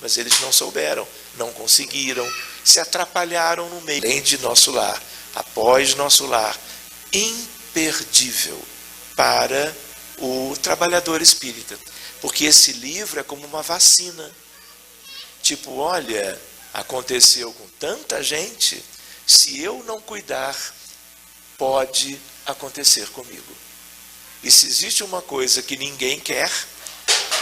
mas eles não souberam, não conseguiram, se atrapalharam no meio. Além de Nosso Lar, após Nosso Lar, imperdível para o trabalhador espírita, porque esse livro é como uma vacina. Tipo, olha, aconteceu com tanta gente, se eu não cuidar, pode acontecer comigo. E se existe uma coisa que ninguém quer,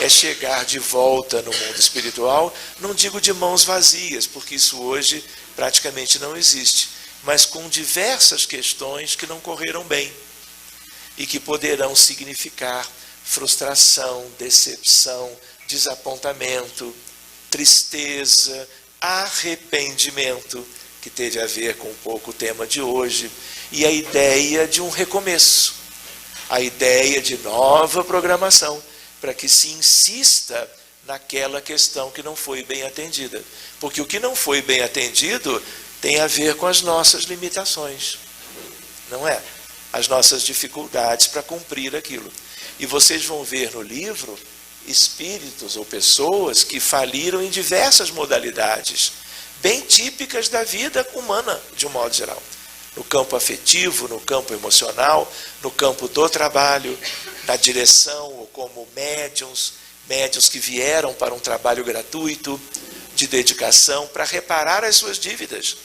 é chegar de volta no mundo espiritual, não digo de mãos vazias, porque isso hoje praticamente não existe, mas com diversas questões que não correram bem e que poderão significar frustração, decepção, desapontamento, tristeza, arrependimento, que teve a ver com um pouco o tema de hoje, e a ideia de um recomeço, a ideia de nova programação, para que se insista naquela questão que não foi bem atendida. Porque o que não foi bem atendido tem a ver com as nossas limitações, não é? As nossas dificuldades para cumprir aquilo. E vocês vão ver no livro espíritos ou pessoas que faliram em diversas modalidades, bem típicas da vida humana, de um modo geral. No campo afetivo, no campo emocional, no campo do trabalho, na direção, ou como médiuns que vieram para um trabalho gratuito, de dedicação, para reparar as suas dívidas.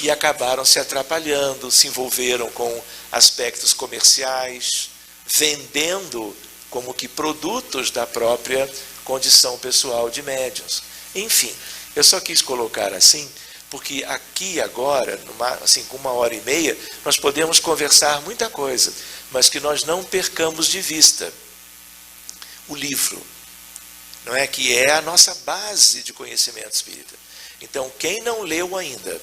E acabaram se atrapalhando, se envolveram com aspectos comerciais, vendendo como que produtos da própria condição pessoal de médiuns. Enfim, eu só quis colocar assim, porque aqui agora, assim, com 1h30, nós podemos conversar muita coisa, mas que nós não percamos de vista o livro, não é? Que é a nossa base de conhecimento espírita. Então, quem não leu ainda,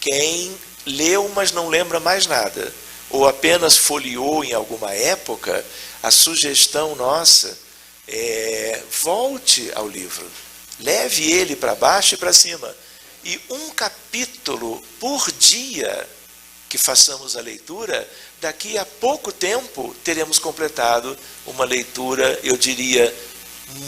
quem leu, mas não lembra mais nada, ou apenas folheou em alguma época, a sugestão nossa é: volte ao livro, leve ele para baixo e para cima, e um capítulo por dia que façamos a leitura, daqui a pouco tempo teremos completado uma leitura, eu diria,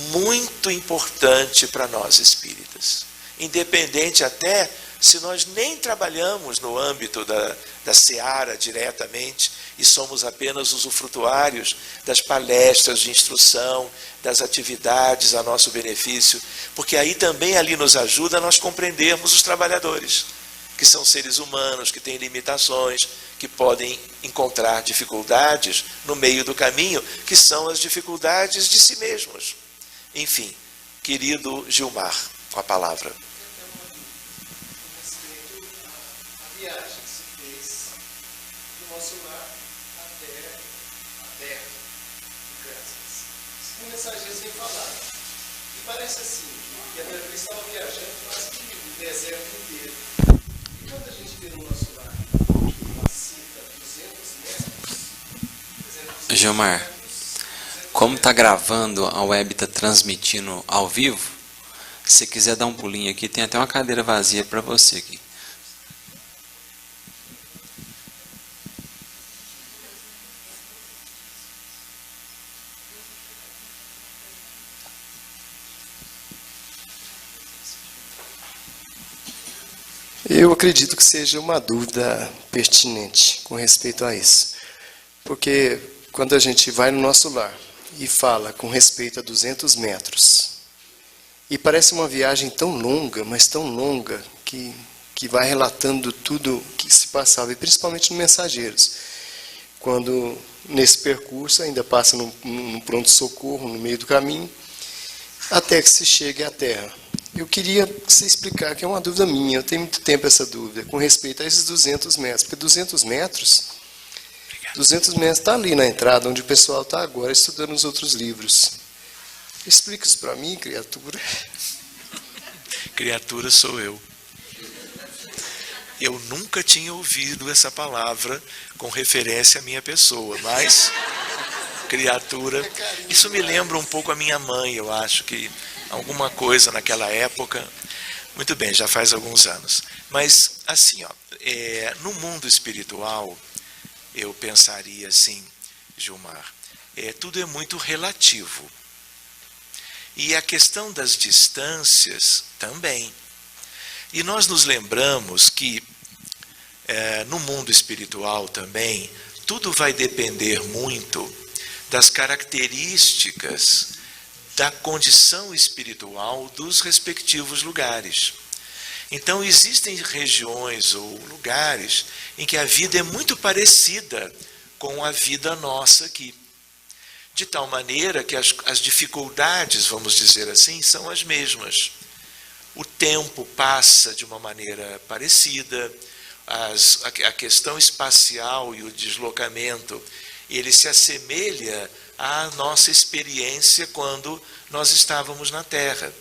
muito importante para nós espíritas, independente até se nós nem trabalhamos no âmbito da seara diretamente e somos apenas usufrutuários das palestras de instrução, das atividades a nosso benefício, porque aí também ali nos ajuda a nós compreendermos os trabalhadores, que são seres humanos, que têm limitações, que podem encontrar dificuldades no meio do caminho, que são as dificuldades de si mesmos. Enfim, querido Gilmar, com a palavra. Viagem que se fez do Nosso Lar até a Terra de Graças. Os mensageiros vêm falar. E parece assim, que a Terra estava viajando quase que o deserto inteiro. E quando a gente vê no Nosso Lar uma cita 200 metros... Gilmar, como está gravando, a web está transmitindo ao vivo, se você quiser dar um pulinho aqui, tem até uma cadeira vazia para você aqui. Eu acredito que seja uma dúvida pertinente com respeito a isso. Porque quando a gente vai no Nosso Lar e fala com respeito a 200 metros, e parece uma viagem tão longa, mas tão longa, que vai relatando tudo que se passava, e principalmente no Mensageiros, quando nesse percurso ainda passa no pronto-socorro, no meio do caminho, até que se chegue à Terra. Eu queria que você explicar, que é uma dúvida minha, eu tenho muito tempo essa dúvida, com respeito a esses 200 metros, porque 200 metros está ali na entrada, onde o pessoal está agora estudando os outros livros. Explica isso para mim, criatura. Criatura sou eu. Eu nunca tinha ouvido essa palavra com referência à minha pessoa, mas criatura, isso me lembra um pouco a minha mãe, eu acho que alguma coisa naquela época. Muito bem, já faz alguns anos. Mas, assim, no mundo espiritual, eu pensaria assim, Gilmar, tudo é muito relativo. E a questão das distâncias também. E nós nos lembramos que no mundo espiritual também, tudo vai depender muito das características da condição espiritual dos respectivos lugares. Então, existem regiões ou lugares em que a vida é muito parecida com a vida nossa aqui. De tal maneira que as dificuldades, vamos dizer assim, são as mesmas. O tempo passa de uma maneira parecida, a questão espacial e o deslocamento, ele se assemelha à nossa experiência quando nós estávamos na Terra.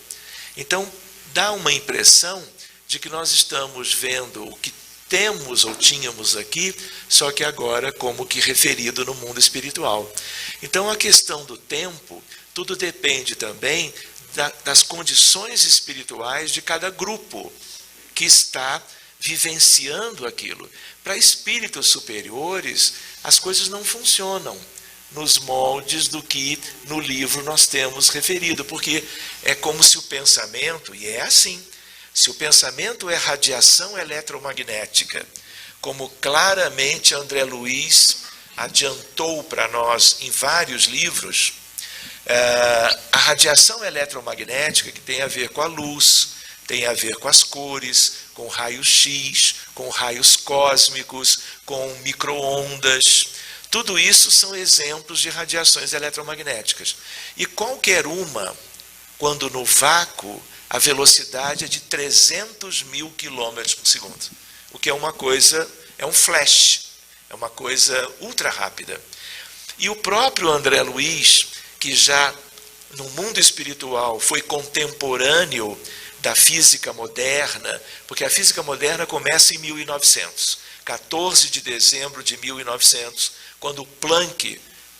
Então, dá uma impressão de que nós estamos vendo o que temos ou tínhamos aqui, só que agora como que referido no mundo espiritual. Então, a questão do tempo, tudo depende também das condições espirituais de cada grupo que está vivenciando aquilo. Para espíritos superiores, as coisas não funcionam nos moldes do que no livro nós temos referido, porque é como se o pensamento, e é assim, se o pensamento é radiação eletromagnética, como claramente André Luiz adiantou para nós em vários livros, a radiação eletromagnética, que tem a ver com a luz, tem a ver com as cores, com raios X, com raios cósmicos, com micro-ondas. Tudo isso são exemplos de radiações eletromagnéticas. E qualquer uma, quando no vácuo, a velocidade é de 300 mil quilômetros por segundo. O que é uma coisa, é um flash, é uma coisa ultra rápida. E o próprio André Luiz, que já no mundo espiritual foi contemporâneo da física moderna, porque a física moderna começa em 1900, 14 de dezembro de 1900, quando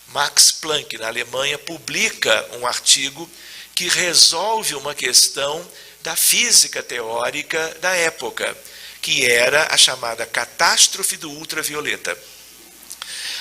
Max Planck, na Alemanha, publica um artigo que resolve uma questão da física teórica da época, que era a chamada catástrofe do ultravioleta.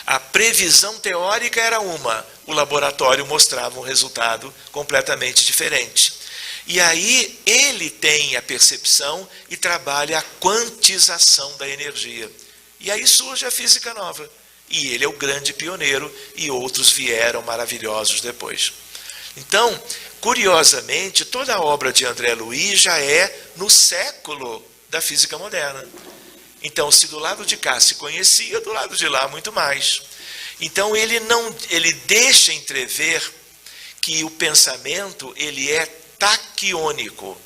A previsão teórica era uma, o laboratório mostrava um resultado completamente diferente. E aí ele tem a percepção e trabalha a quantização da energia. E aí surge a física nova. E ele é o grande pioneiro e outros vieram maravilhosos depois. Então, curiosamente, toda a obra de André Luiz já é no século da física moderna. Então, se do lado de cá se conhecia, do lado de lá muito mais. Então, ele deixa entrever que o pensamento ele é taquiônico.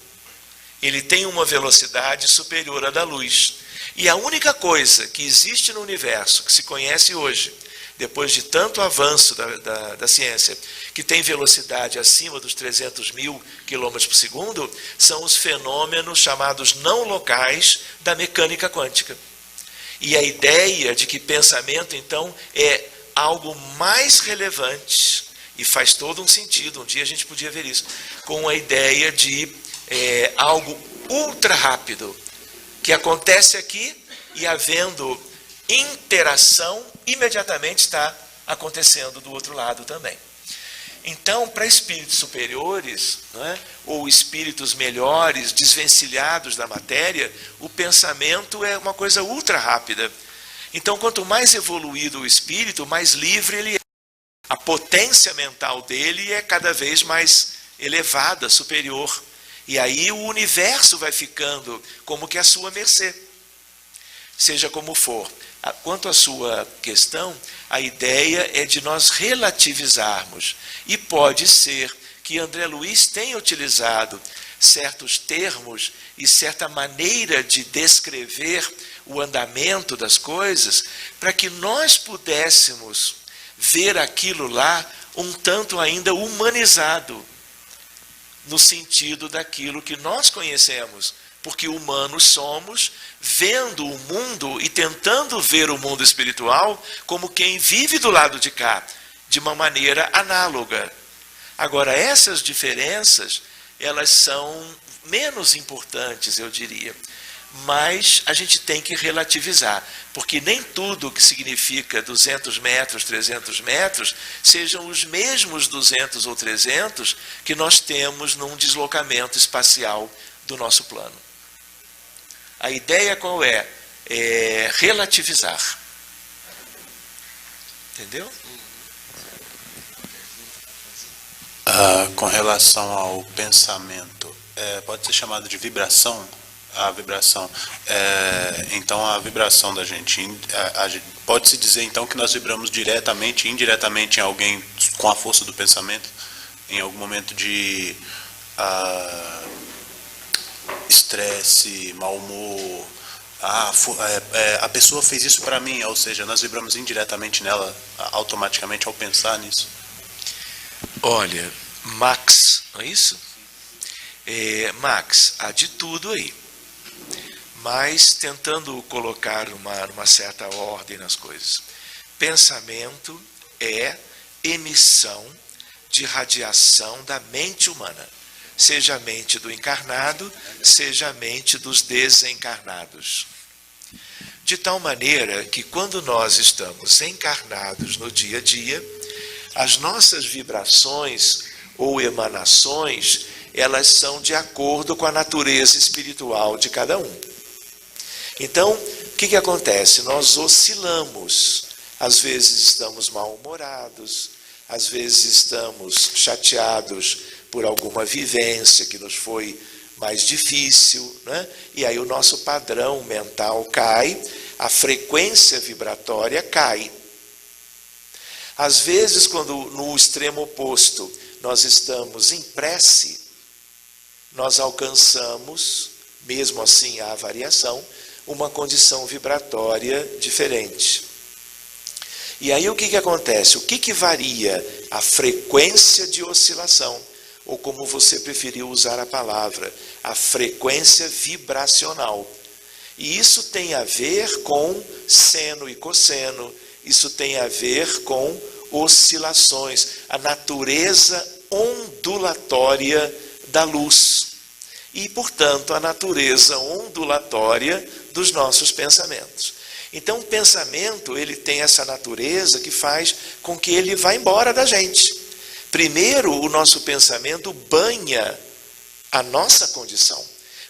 Ele tem uma velocidade superior à da luz. E a única coisa que existe no universo, que se conhece hoje, depois de tanto avanço da ciência, que tem velocidade acima dos 300 mil quilômetros por segundo, são os fenômenos chamados não locais da mecânica quântica. E a ideia de que pensamento, então, é algo mais relevante, e faz todo um sentido, um dia a gente podia ver isso, com a ideia de algo ultra rápido, que acontece aqui e havendo interação, imediatamente está acontecendo do outro lado também. Então, para espíritos superiores, ou espíritos melhores, desvencilhados da matéria, o pensamento é uma coisa ultra rápida. Então, quanto mais evoluído o espírito, mais livre ele é. A potência mental dele é cada vez mais elevada, superior. E aí o universo vai ficando como que à sua mercê. Seja como for. Quanto à sua questão, a ideia é de nós relativizarmos. E pode ser que André Luiz tenha utilizado certos termos e certa maneira de descrever o andamento das coisas para que nós pudéssemos ver aquilo lá um tanto ainda humanizado, no sentido daquilo que nós conhecemos, porque humanos somos, vendo o mundo e tentando ver o mundo espiritual como quem vive do lado de cá, de uma maneira análoga. Agora, essas diferenças, elas são menos importantes, eu diria. mas a gente tem que relativizar, porque nem tudo que significa 200 metros, 300 metros, sejam os mesmos 200 ou 300 que nós temos num deslocamento espacial do nosso plano. A ideia qual é? É relativizar. Entendeu? Com relação ao pensamento, pode ser chamado de vibração? A vibração. Então, a vibração da gente, pode-se dizer então que nós vibramos diretamente, indiretamente em alguém com a força do pensamento, em algum momento de estresse, mau humor. A pessoa fez isso para mim, ou seja, nós vibramos indiretamente nela, automaticamente, ao pensar nisso. Olha, Max, não é isso? Max, há de tudo aí, mas tentando colocar uma certa ordem nas coisas. Pensamento é emissão de radiação da mente humana, seja a mente do encarnado, seja a mente dos desencarnados. De tal maneira que quando nós estamos encarnados no dia a dia, as nossas vibrações ou emanações, elas são de acordo com a natureza espiritual de cada um. Então, o que acontece? Nós oscilamos. Às vezes estamos mal-humorados, às vezes estamos chateados por alguma vivência que nos foi mais difícil, né? E aí o nosso padrão mental cai, a frequência vibratória cai. Às vezes, quando no extremo oposto nós estamos em prece, nós alcançamos, mesmo assim há variação, uma condição vibratória diferente. E aí o que acontece? O que varia? A frequência de oscilação, ou como você preferiu usar a palavra, a frequência vibracional. E isso tem a ver com seno e cosseno, isso tem a ver com oscilações, a natureza ondulatória da luz e, portanto, a natureza ondulatória dos nossos pensamentos. Então, o pensamento, ele tem essa natureza que faz com que ele vá embora da gente. Primeiro, o nosso pensamento banha a nossa condição.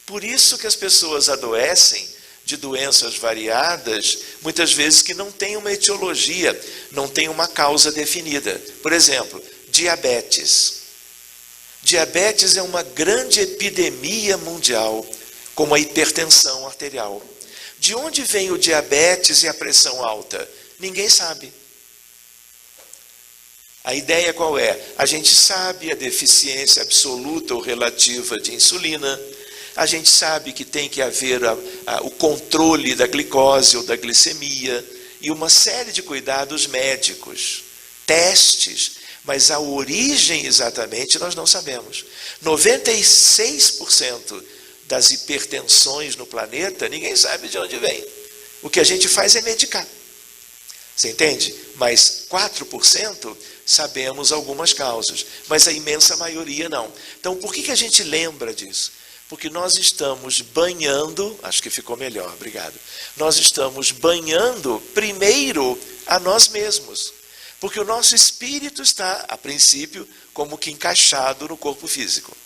Por isso que as pessoas adoecem de doenças variadas, muitas vezes que não tem uma etiologia, não tem uma causa definida. Por exemplo, diabetes. Diabetes é uma grande epidemia mundial, como a hipertensão arterial. De onde vem o diabetes e a pressão alta? Ninguém sabe. A ideia qual é? A gente sabe a deficiência absoluta ou relativa de insulina, a gente sabe que tem que haver o controle da glicose ou da glicemia e uma série de cuidados médicos, testes, mas a origem exatamente nós não sabemos. 96% das hipertensões no planeta, ninguém sabe de onde vem. O que a gente faz é medicar. Você entende? Mas 4% sabemos algumas causas, mas a imensa maioria não. Então, por que a gente lembra disso? Porque nós estamos banhando, acho que ficou melhor, obrigado. Nós estamos banhando primeiro a nós mesmos. Porque o nosso espírito está, a princípio, como que encaixado no corpo físico.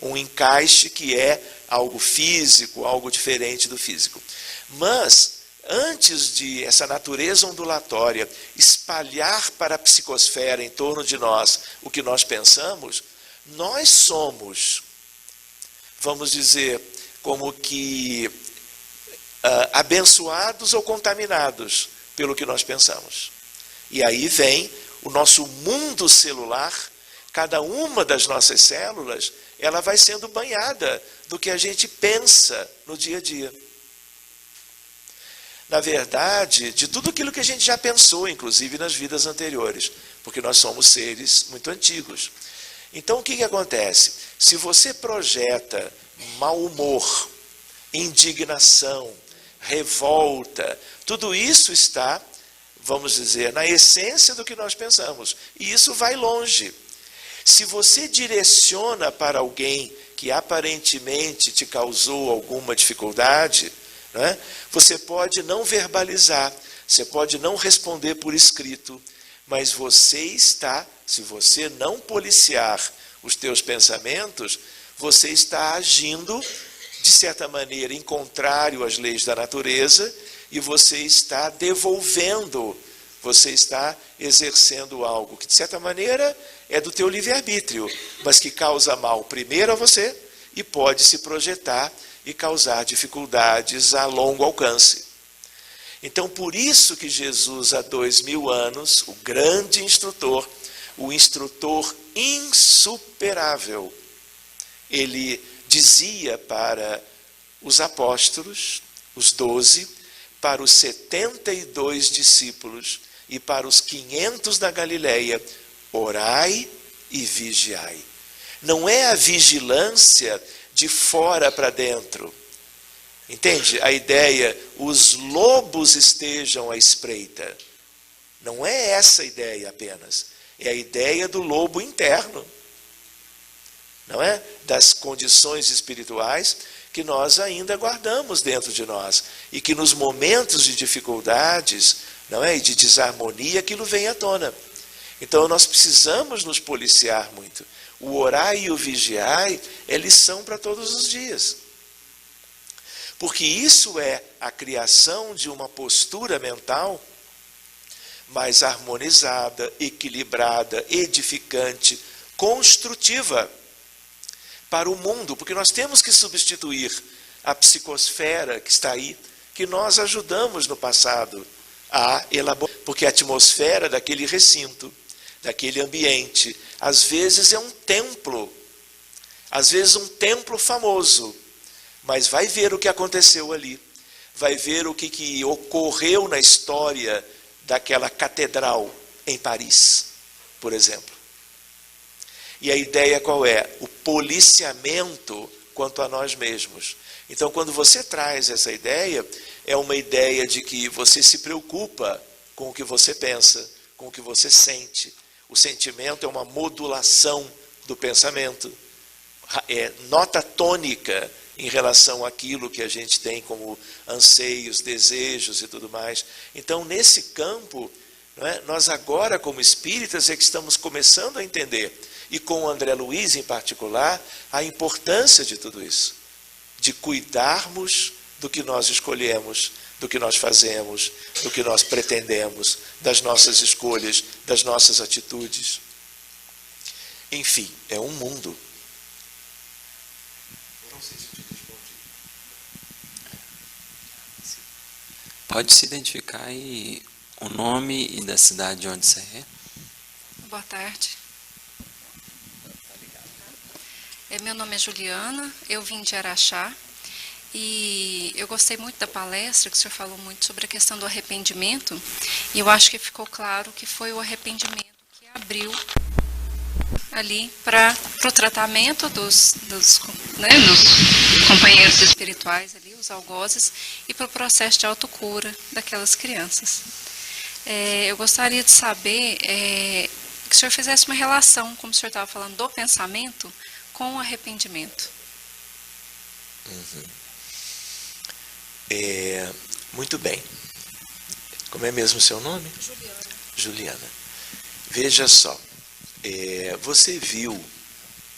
Um encaixe que é algo físico, algo diferente do físico. Mas, antes de essa natureza ondulatória espalhar para a psicosfera em torno de nós o que nós pensamos, nós somos, vamos dizer, como que abençoados ou contaminados pelo que nós pensamos. E aí vem o nosso mundo celular, cada uma das nossas células, ela vai sendo banhada do que a gente pensa no dia a dia. Na verdade, de tudo aquilo que a gente já pensou, inclusive nas vidas anteriores, porque nós somos seres muito antigos. Então, o que acontece? Se você projeta mau humor, indignação, revolta, tudo isso está, vamos dizer, na essência do que nós pensamos. E isso vai longe. Se você direciona para alguém que aparentemente te causou alguma dificuldade, né? Você pode não verbalizar, você pode não responder por escrito, mas você está, se você não policiar os teus pensamentos, você está agindo, de certa maneira, em contrário às leis da natureza, e você está devolvendo, você está exercendo algo que, de certa maneira, é do teu livre-arbítrio, mas que causa mal primeiro a você e pode se projetar e causar dificuldades a longo alcance. Então, por isso que Jesus, há 2000 anos, o grande instrutor, o instrutor insuperável, ele dizia para os apóstolos, os 12, para os 72 discípulos e para os 500 da Galileia: orai e vigiai. Não é a vigilância de fora para dentro. Entende? A ideia, os lobos estejam à espreita. Não é essa a ideia apenas. É a ideia do lobo interno. Não é? Das condições espirituais que nós ainda guardamos dentro de nós. E que nos momentos de dificuldades, não é? E de desarmonia, aquilo vem à tona. Então nós precisamos nos policiar muito. O orar e o vigiar é lição para todos os dias. Porque isso é a criação de uma postura mental mais harmonizada, equilibrada, edificante, construtiva para o mundo. Porque nós temos que substituir a psicosfera que está aí, que nós ajudamos no passado a elaborar. Porque a atmosfera daquele recinto, daquele ambiente, às vezes é um templo, às vezes um templo famoso, mas vai ver o que aconteceu ali, vai ver o que ocorreu na história daquela catedral em Paris, por exemplo. E a ideia qual é? O policiamento quanto a nós mesmos. Então, quando você traz essa ideia, é uma ideia de que você se preocupa com o que você pensa, com o que você sente. O sentimento é uma modulação do pensamento, é nota tônica em relação àquilo que a gente tem como anseios, desejos e tudo mais. Então, nesse campo, não é, nós agora, como espíritas, é que estamos começando a entender, e com o André Luiz em particular, a importância de tudo isso, de cuidarmos do que nós escolhemos, do que nós fazemos, do que nós pretendemos, das nossas escolhas, das nossas atitudes. Enfim, é um mundo. Pode se identificar aí o nome e da cidade de onde você é? Boa tarde. Meu nome é Juliana, eu vim de Araxá e eu gostei muito da palestra, que o senhor falou muito sobre a questão do arrependimento, e eu acho que ficou claro que foi o arrependimento que abriu ali para o tratamento dos companheiros espirituais ali, os algozes, e para o processo de autocura daquelas crianças. Eu gostaria de saber que o senhor fizesse uma relação, como o senhor estava falando, do pensamento com o arrependimento. Muito bem. Como é mesmo o seu nome? Juliana. Juliana. Veja só, você viu,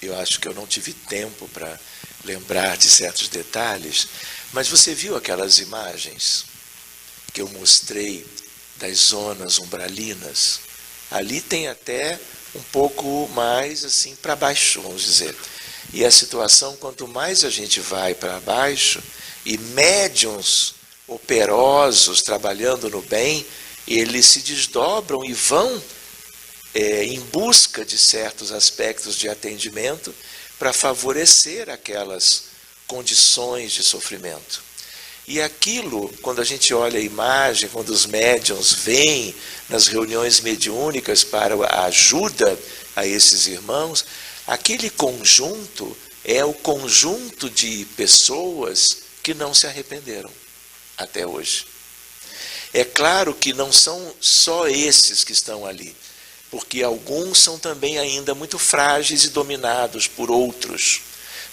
eu acho que eu não tive tempo para lembrar de certos detalhes, mas você viu aquelas imagens que eu mostrei das zonas umbralinas? Ali tem até um pouco mais assim para baixo, vamos dizer. E a situação, quanto mais a gente vai para baixo, e médiuns operosos trabalhando no bem, eles se desdobram e vão em busca de certos aspectos de atendimento para favorecer aquelas condições de sofrimento. E aquilo, quando a gente olha a imagem, quando os médiuns vêm nas reuniões mediúnicas para a ajuda a esses irmãos, aquele conjunto é o conjunto de pessoas que não se arrependeram até hoje. É claro que não são só esses que estão ali, porque alguns são também ainda muito frágeis e dominados por outros.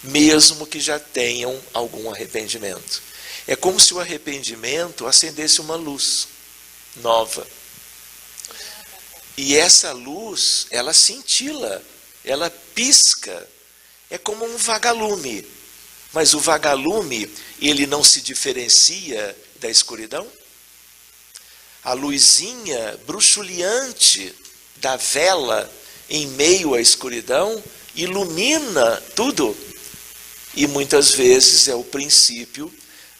mesmo que já tenham algum arrependimento. É como se o arrependimento acendesse uma luz nova. E essa luz, ela cintila, ela pisca. É como um vagalume. Mas o vagalume, ele não se diferencia da escuridão? A luzinha bruxuleante da vela em meio à escuridão ilumina tudo. E muitas vezes é o princípio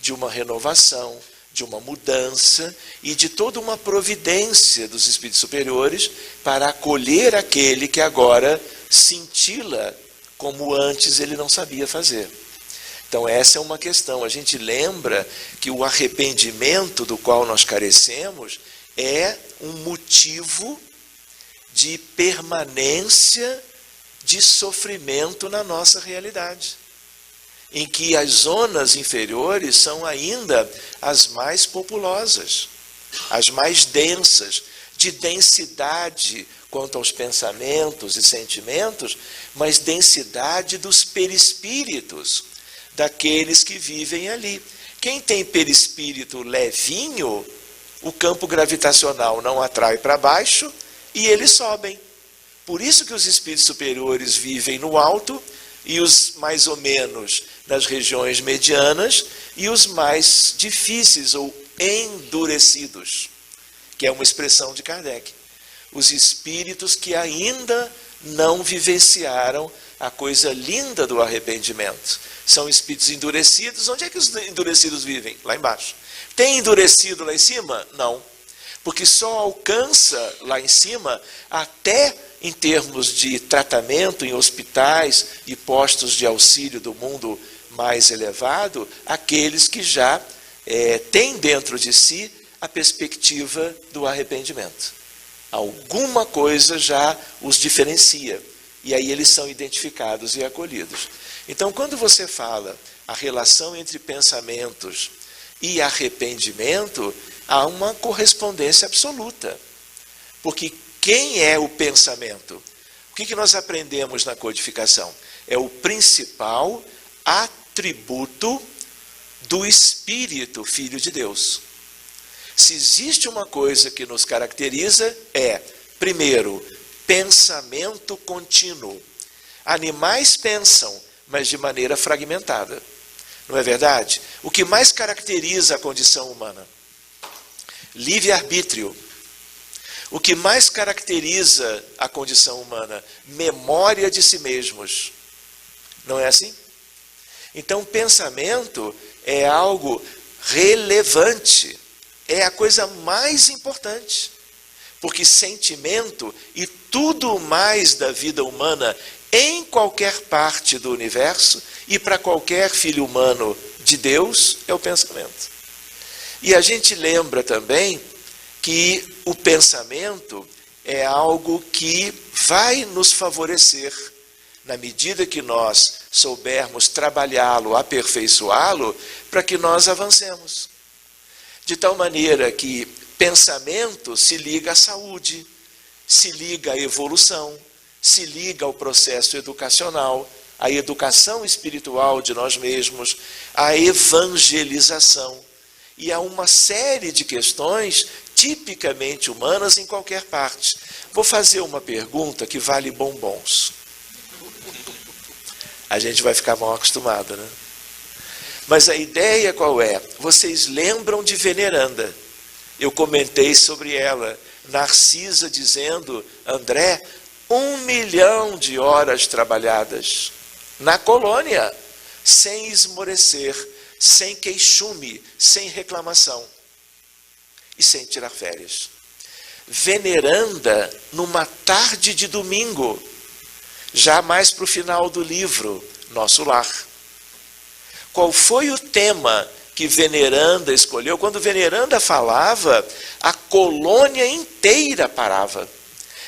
de uma renovação, de uma mudança e de toda uma providência dos espíritos superiores para acolher aquele que agora cintila como antes ele não sabia fazer. Então essa é uma questão. A gente lembra que o arrependimento do qual nós carecemos é um motivo de permanência de sofrimento na nossa realidade, em que as zonas inferiores são ainda as mais populosas, as mais densas, de densidade quanto aos pensamentos e sentimentos, mas densidade dos perispíritos, daqueles que vivem ali. Quem tem perispírito levinho, o campo gravitacional não atrai para baixo e eles sobem. Por isso que os espíritos superiores vivem no alto e os mais ou menos nas regiões medianas e os mais difíceis ou endurecidos, que é uma expressão de Kardec. Os espíritos que ainda não vivenciaram a coisa linda do arrependimento. São espíritos endurecidos. Onde é que os endurecidos vivem? Lá embaixo. Tem endurecido lá em cima? Não. Porque só alcança lá em cima, até em termos de tratamento em hospitais e postos de auxílio do mundo mais elevado, aqueles que já têm dentro de si a perspectiva do arrependimento. Alguma coisa já os diferencia. E aí eles são identificados e acolhidos. Então, quando você fala a relação entre pensamentos e arrependimento, há uma correspondência absoluta. Porque quem é o pensamento? O que nós aprendemos na codificação? É o principal atributo do Espírito, Filho de Deus. Se existe uma coisa que nos caracteriza, primeiro, pensamento contínuo. Animais pensam, mas de maneira fragmentada. Não é verdade? O que mais caracteriza a condição humana? Livre-arbítrio. O que mais caracteriza a condição humana? Memória de si mesmos. Não é assim? Então, pensamento é algo relevante. É a coisa mais importante. Porque sentimento e tudo mais da vida humana em qualquer parte do universo e para qualquer filho humano de Deus é o pensamento. E a gente lembra também que o pensamento é algo que vai nos favorecer na medida que nós soubermos trabalhá-lo, aperfeiçoá-lo, para que nós avancemos. De tal maneira que pensamento se liga à saúde, se liga à evolução, se liga ao processo educacional, à educação espiritual de nós mesmos, à evangelização e a uma série de questões tipicamente humanas em qualquer parte. Vou fazer uma pergunta que vale bombons. A gente vai ficar mal acostumado, né? Mas a ideia qual é? Vocês lembram de Veneranda? Eu comentei sobre ela, Narcisa dizendo, André, 1 milhão de horas trabalhadas na colônia, sem esmorecer, sem queixume, sem reclamação e sem tirar férias. Veneranda, numa tarde de domingo, já mais para o final do livro, Nosso Lar. Qual foi o tema que Veneranda escolheu? Quando Veneranda falava, a colônia inteira parava.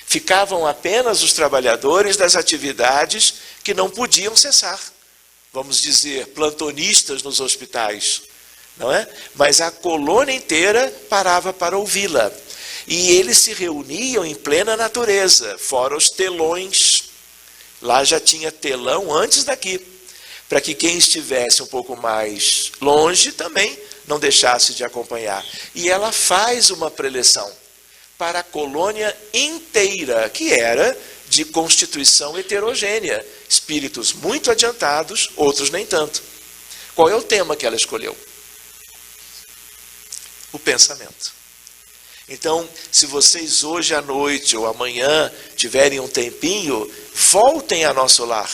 Ficavam apenas os trabalhadores das atividades que não podiam cessar. Vamos dizer, plantonistas nos hospitais, não é? Mas a colônia inteira parava para ouvi-la. E eles se reuniam em plena natureza, fora os telões. Lá já tinha telão antes daqui, para que quem estivesse um pouco mais longe também não deixasse de acompanhar. E ela faz uma preleção para a colônia inteira, que era de constituição heterogênea, espíritos muito adiantados, outros nem tanto. Qual é o tema que ela escolheu? O pensamento. Então, se vocês hoje à noite ou amanhã tiverem um tempinho, voltem a Nosso Lar.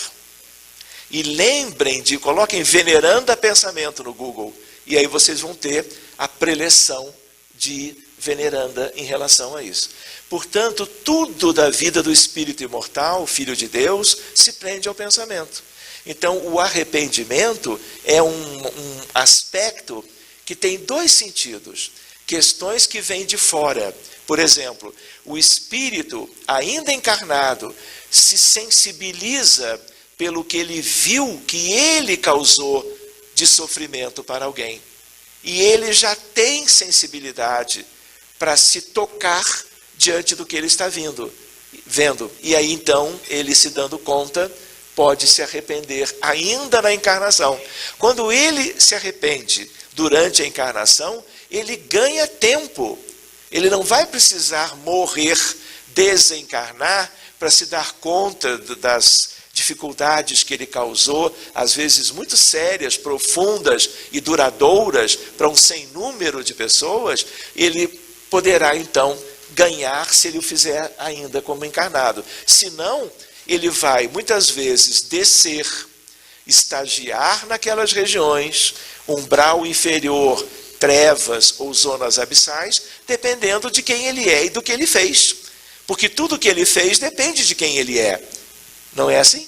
E lembrem coloquem Veneranda Pensamento no Google. E aí vocês vão ter a preleção de Veneranda em relação a isso. Portanto, tudo da vida do Espírito imortal, Filho de Deus, se prende ao pensamento. Então, o arrependimento é um aspecto que tem dois sentidos. Questões que vêm de fora. Por exemplo, o espírito, ainda encarnado, se sensibiliza pelo que ele viu que ele causou de sofrimento para alguém. E ele já tem sensibilidade para se tocar diante do que ele está vendo. E aí então, ele se dando conta, pode se arrepender ainda na encarnação. Quando ele se arrepende durante a encarnação, ele ganha tempo. Ele não vai precisar morrer, desencarnar, para se dar conta das dificuldades que ele causou, às vezes muito sérias, profundas e duradouras, para um sem número de pessoas. Ele poderá então ganhar se ele o fizer ainda como encarnado. Senão, ele vai muitas vezes descer, estagiar naquelas regiões, umbral inferior, trevas ou zonas abissais, dependendo de quem ele é e do que ele fez. Porque tudo que ele fez depende de quem ele é. Não é assim?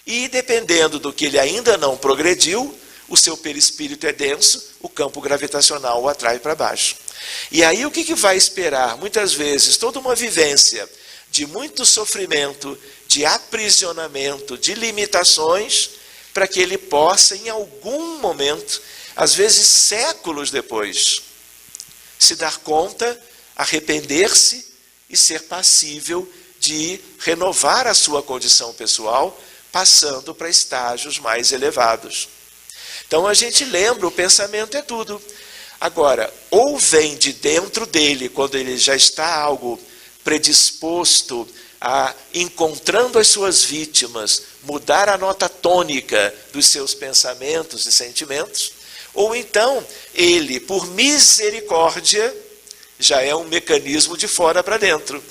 E dependendo do que ele ainda não progrediu, o seu perispírito é denso, o campo gravitacional o atrai para baixo. E aí o que vai esperar? Muitas vezes toda uma vivência de muito sofrimento, de aprisionamento, de limitações, para que ele possa, em algum momento, às vezes séculos depois, se dar conta, arrepender-se e ser passível de renovar a sua condição pessoal, passando para estágios mais elevados. Então a gente lembra, o pensamento é tudo. Agora, ou vem de dentro dele, quando ele já está algo predisposto a, encontrando as suas vítimas, mudar a nota tônica dos seus pensamentos e sentimentos, ou então ele, por misericórdia, já é um mecanismo de fora para dentro.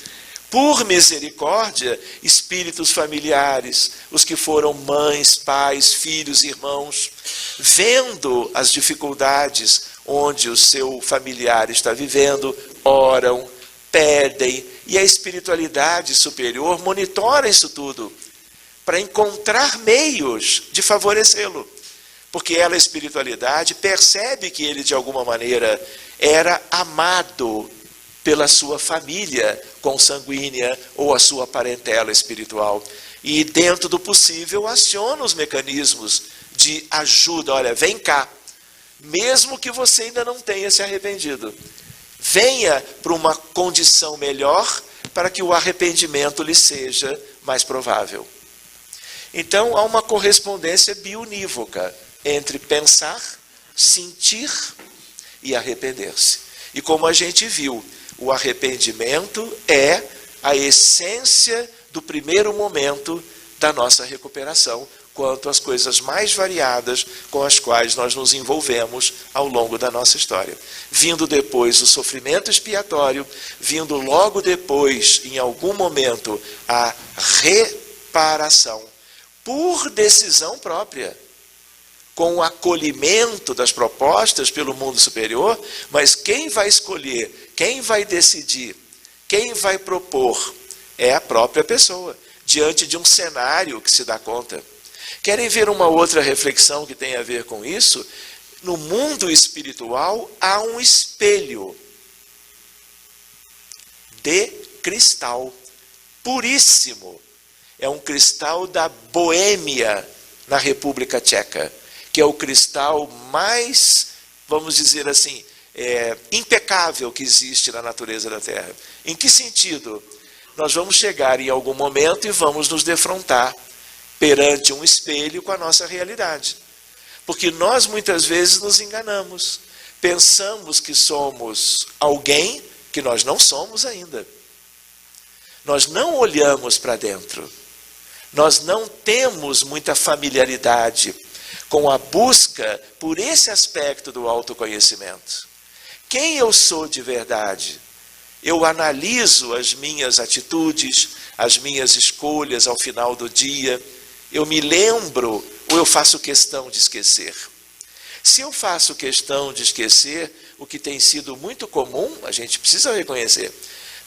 Por misericórdia, espíritos familiares, os que foram mães, pais, filhos, irmãos, vendo as dificuldades onde o seu familiar está vivendo, oram, pedem, e a espiritualidade superior monitora isso tudo, para encontrar meios de favorecê-lo. Porque ela, a espiritualidade, percebe que ele, de alguma maneira, era amado pela sua família consanguínea ou a sua parentela espiritual. E, dentro do possível, aciona os mecanismos de ajuda. Olha, vem cá, mesmo que você ainda não tenha se arrependido. Venha para uma condição melhor para que o arrependimento lhe seja mais provável. Então, há uma correspondência bionívoca entre pensar, sentir e arrepender-se. E como a gente viu, o arrependimento é a essência do primeiro momento da nossa recuperação, quanto às coisas mais variadas com as quais nós nos envolvemos ao longo da nossa história. Vindo depois o sofrimento expiatório, vindo logo depois, em algum momento, a reparação, por decisão própria, com o acolhimento das propostas pelo mundo superior, mas quem vai escolher, quem vai decidir, quem vai propor, é a própria pessoa, diante de um cenário que se dá conta. Querem ver uma outra reflexão que tem a ver com isso? No mundo espiritual há um espelho de cristal, puríssimo. É um cristal da Boêmia, na República Tcheca, que é o cristal mais, vamos dizer assim, impecável que existe na natureza da Terra. Em que sentido? Nós vamos chegar em algum momento e vamos nos defrontar perante um espelho com a nossa realidade. Porque nós muitas vezes nos enganamos. Pensamos que somos alguém que nós não somos ainda. Nós não olhamos para dentro. Nós não temos muita familiaridade com a busca por esse aspecto do autoconhecimento. Quem eu sou de verdade? Eu analiso as minhas atitudes, as minhas escolhas ao final do dia. Eu me lembro ou eu faço questão de esquecer? Se eu faço questão de esquecer, o que tem sido muito comum, a gente precisa reconhecer,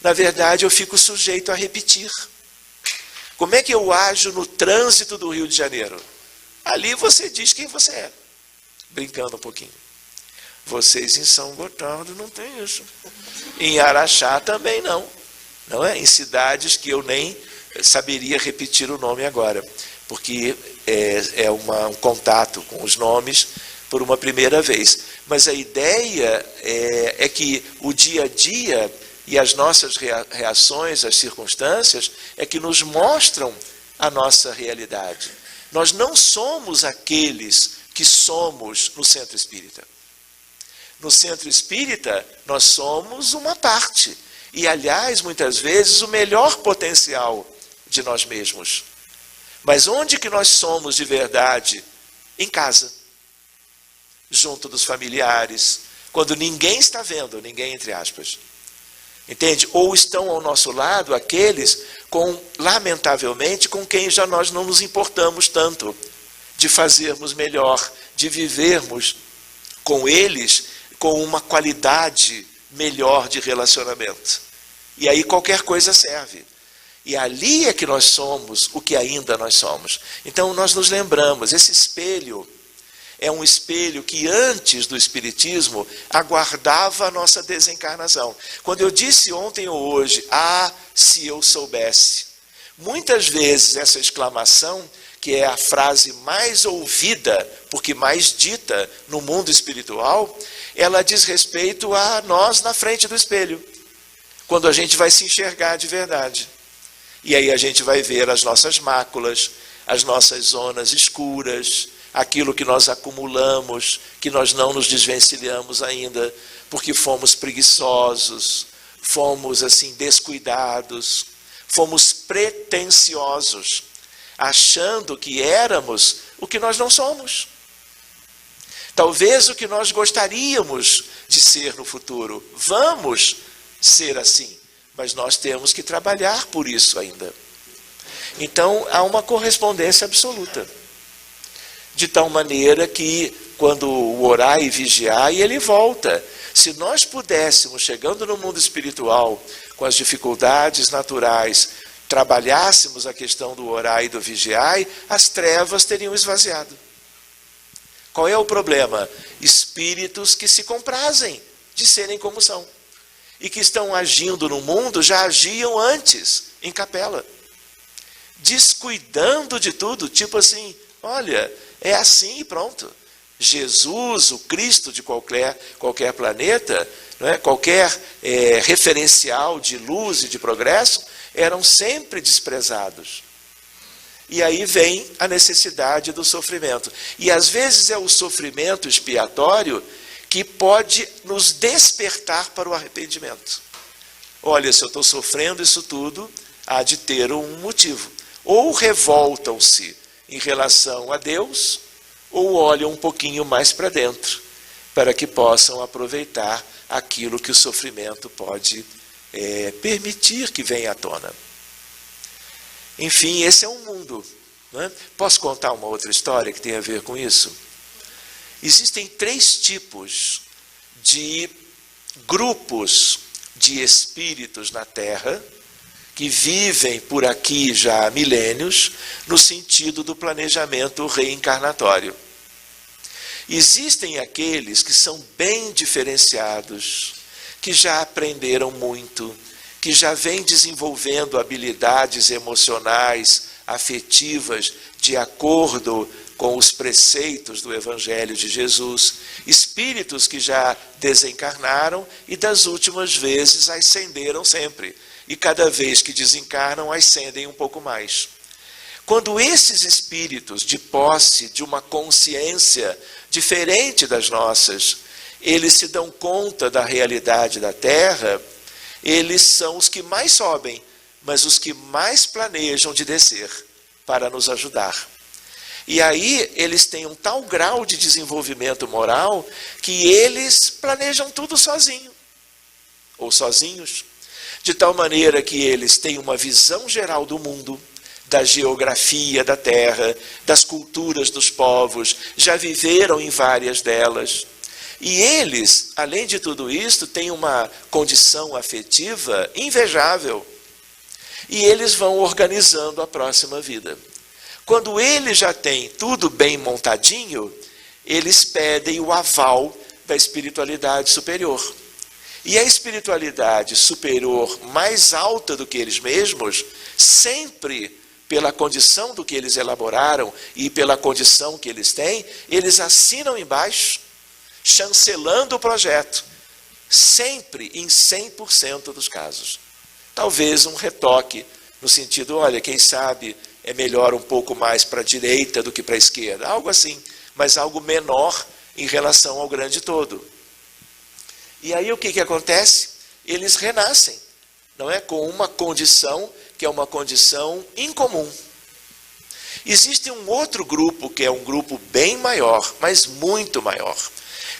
na verdade eu fico sujeito a repetir. Como é que eu ajo no trânsito do Rio de Janeiro? Ali você diz quem você é, brincando um pouquinho. Vocês em São Gotardo não tem isso. Em Araxá também não. Não é? Em cidades que eu nem saberia repetir o nome agora, porque é um contato com os nomes por uma primeira vez. Mas a ideia é que o dia a dia e as nossas reações, as circunstâncias, é que nos mostram a nossa realidade. Nós não somos aqueles que somos no centro espírita. No centro espírita, nós somos uma parte. E, aliás, muitas vezes, o melhor potencial de nós mesmos. Mas onde que nós somos de verdade? Em casa. Junto dos familiares. Quando ninguém está vendo, ninguém entre aspas. Entende? Ou estão ao nosso lado aqueles, lamentavelmente, com quem já nós não nos importamos tanto. De fazermos melhor, de vivermos com eles com uma qualidade melhor de relacionamento. E aí qualquer coisa serve. E ali é que nós somos o que ainda nós somos. Então nós nos lembramos, esse espelho é um espelho que antes do Espiritismo aguardava a nossa desencarnação. Quando eu disse ontem ou hoje, se eu soubesse, muitas vezes essa exclamação, que é a frase mais ouvida, porque mais dita no mundo espiritual, ela diz respeito a nós na frente do espelho, quando a gente vai se enxergar de verdade. E aí a gente vai ver as nossas máculas, as nossas zonas escuras, aquilo que nós acumulamos, que nós não nos desvencilhamos ainda, porque fomos preguiçosos, fomos assim descuidados, fomos pretensiosos, achando que éramos o que nós não somos. Talvez o que nós gostaríamos de ser no futuro. Vamos ser assim, mas nós temos que trabalhar por isso ainda. Então, há uma correspondência absoluta. De tal maneira que, quando o orar e vigiar, e ele volta. Se nós pudéssemos, chegando no mundo espiritual, com as dificuldades naturais, trabalhássemos a questão do orar e do vigiar, as trevas teriam esvaziado. Qual é o problema? Espíritos que se comprazem de serem como são. E que estão agindo no mundo, já agiam antes, em capela. Descuidando de tudo, tipo assim, olha, é assim e pronto. Jesus, o Cristo de qualquer planeta, não é? Qualquer referencial de luz e de progresso, eram sempre desprezados. E aí vem a necessidade do sofrimento. E às vezes é o sofrimento expiatório que pode nos despertar para o arrependimento. Olha, se eu estou sofrendo isso tudo, há de ter um motivo. Ou revoltam-se em relação a Deus, ou olham um pouquinho mais para dentro, para que possam aproveitar aquilo que o sofrimento pode permitir que venha à tona. Enfim, esse é um mundo. Não é? Posso contar uma outra história que tem a ver com isso? Existem 3 tipos de grupos de espíritos na Terra que vivem por aqui já há milênios no sentido do planejamento reencarnatório. Existem aqueles que são bem diferenciados, que já aprenderam muito, que já vêm desenvolvendo habilidades emocionais, afetivas, de acordo com os preceitos do Evangelho de Jesus, espíritos que já desencarnaram e das últimas vezes ascenderam sempre, e cada vez que desencarnam ascendem um pouco mais. Quando esses espíritos, de posse de uma consciência diferente das nossas, eles se dão conta da realidade da Terra, eles são os que mais sobem, mas os que mais planejam de descer para nos ajudar. E aí eles têm um tal grau de desenvolvimento moral que eles planejam tudo sozinho, ou sozinhos, de tal maneira que eles têm uma visão geral do mundo, da geografia da Terra, das culturas dos povos, já viveram em várias delas. E eles, além de tudo isso, têm uma condição afetiva invejável. E eles vão organizando a próxima vida. Quando eles já têm tudo bem montadinho, eles pedem o aval da espiritualidade superior. E a espiritualidade superior mais alta do que eles mesmos, sempre pela condição do que eles elaboraram e pela condição que eles têm, eles assinam embaixo, chancelando o projeto, sempre em 100% dos casos. Talvez um retoque, no sentido, olha, quem sabe é melhor um pouco mais para a direita do que para a esquerda, algo assim, mas algo menor em relação ao grande todo. E aí o que acontece? Eles renascem, não é? Com uma condição que é uma condição incomum. Existe um outro grupo, que é um grupo bem maior, mas muito maior,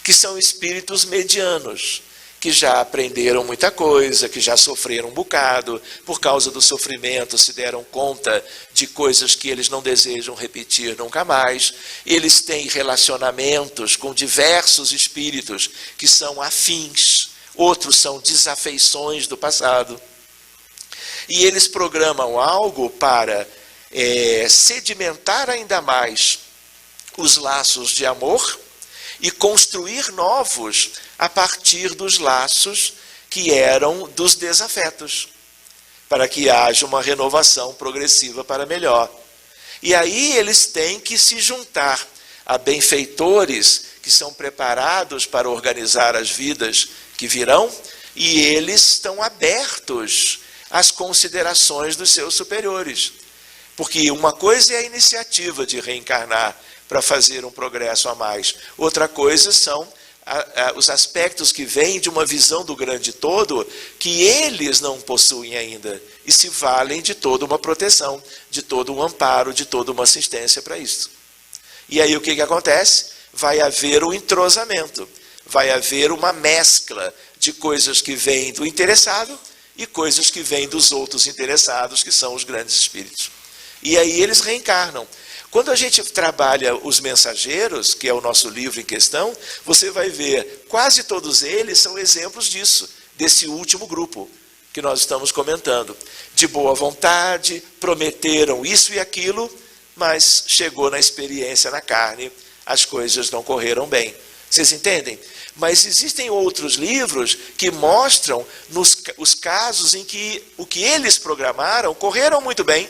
que são espíritos medianos, que já aprenderam muita coisa, que já sofreram um bocado, por causa do sofrimento se deram conta de coisas que eles não desejam repetir nunca mais. Eles têm relacionamentos com diversos espíritos que são afins, outros são desafeições do passado. E eles programam algo para sedimentar ainda mais os laços de amor e construir novos a partir dos laços que eram dos desafetos, para que haja uma renovação progressiva para melhor. E aí eles têm que se juntar a benfeitores que são preparados para organizar as vidas que virão, e eles estão abertos às considerações dos seus superiores. Porque uma coisa é a iniciativa de reencarnar para fazer um progresso a mais. Outra coisa são os aspectos que vêm de uma visão do grande todo que eles não possuem ainda e se valem de toda uma proteção, de todo um amparo, de toda uma assistência para isso. E aí o que acontece? Vai haver um entrosamento, vai haver uma mescla de coisas que vêm do interessado e coisas que vêm dos outros interessados, que são os grandes espíritos. E aí eles reencarnam. Quando a gente trabalha os mensageiros, que é o nosso livro em questão, você vai ver, quase todos eles são exemplos disso, desse último grupo que nós estamos comentando. De boa vontade, prometeram isso e aquilo, mas chegou na experiência na carne, as coisas não correram bem. Vocês entendem? Mas existem outros livros que mostram os casos em que o que eles programaram correram muito bem.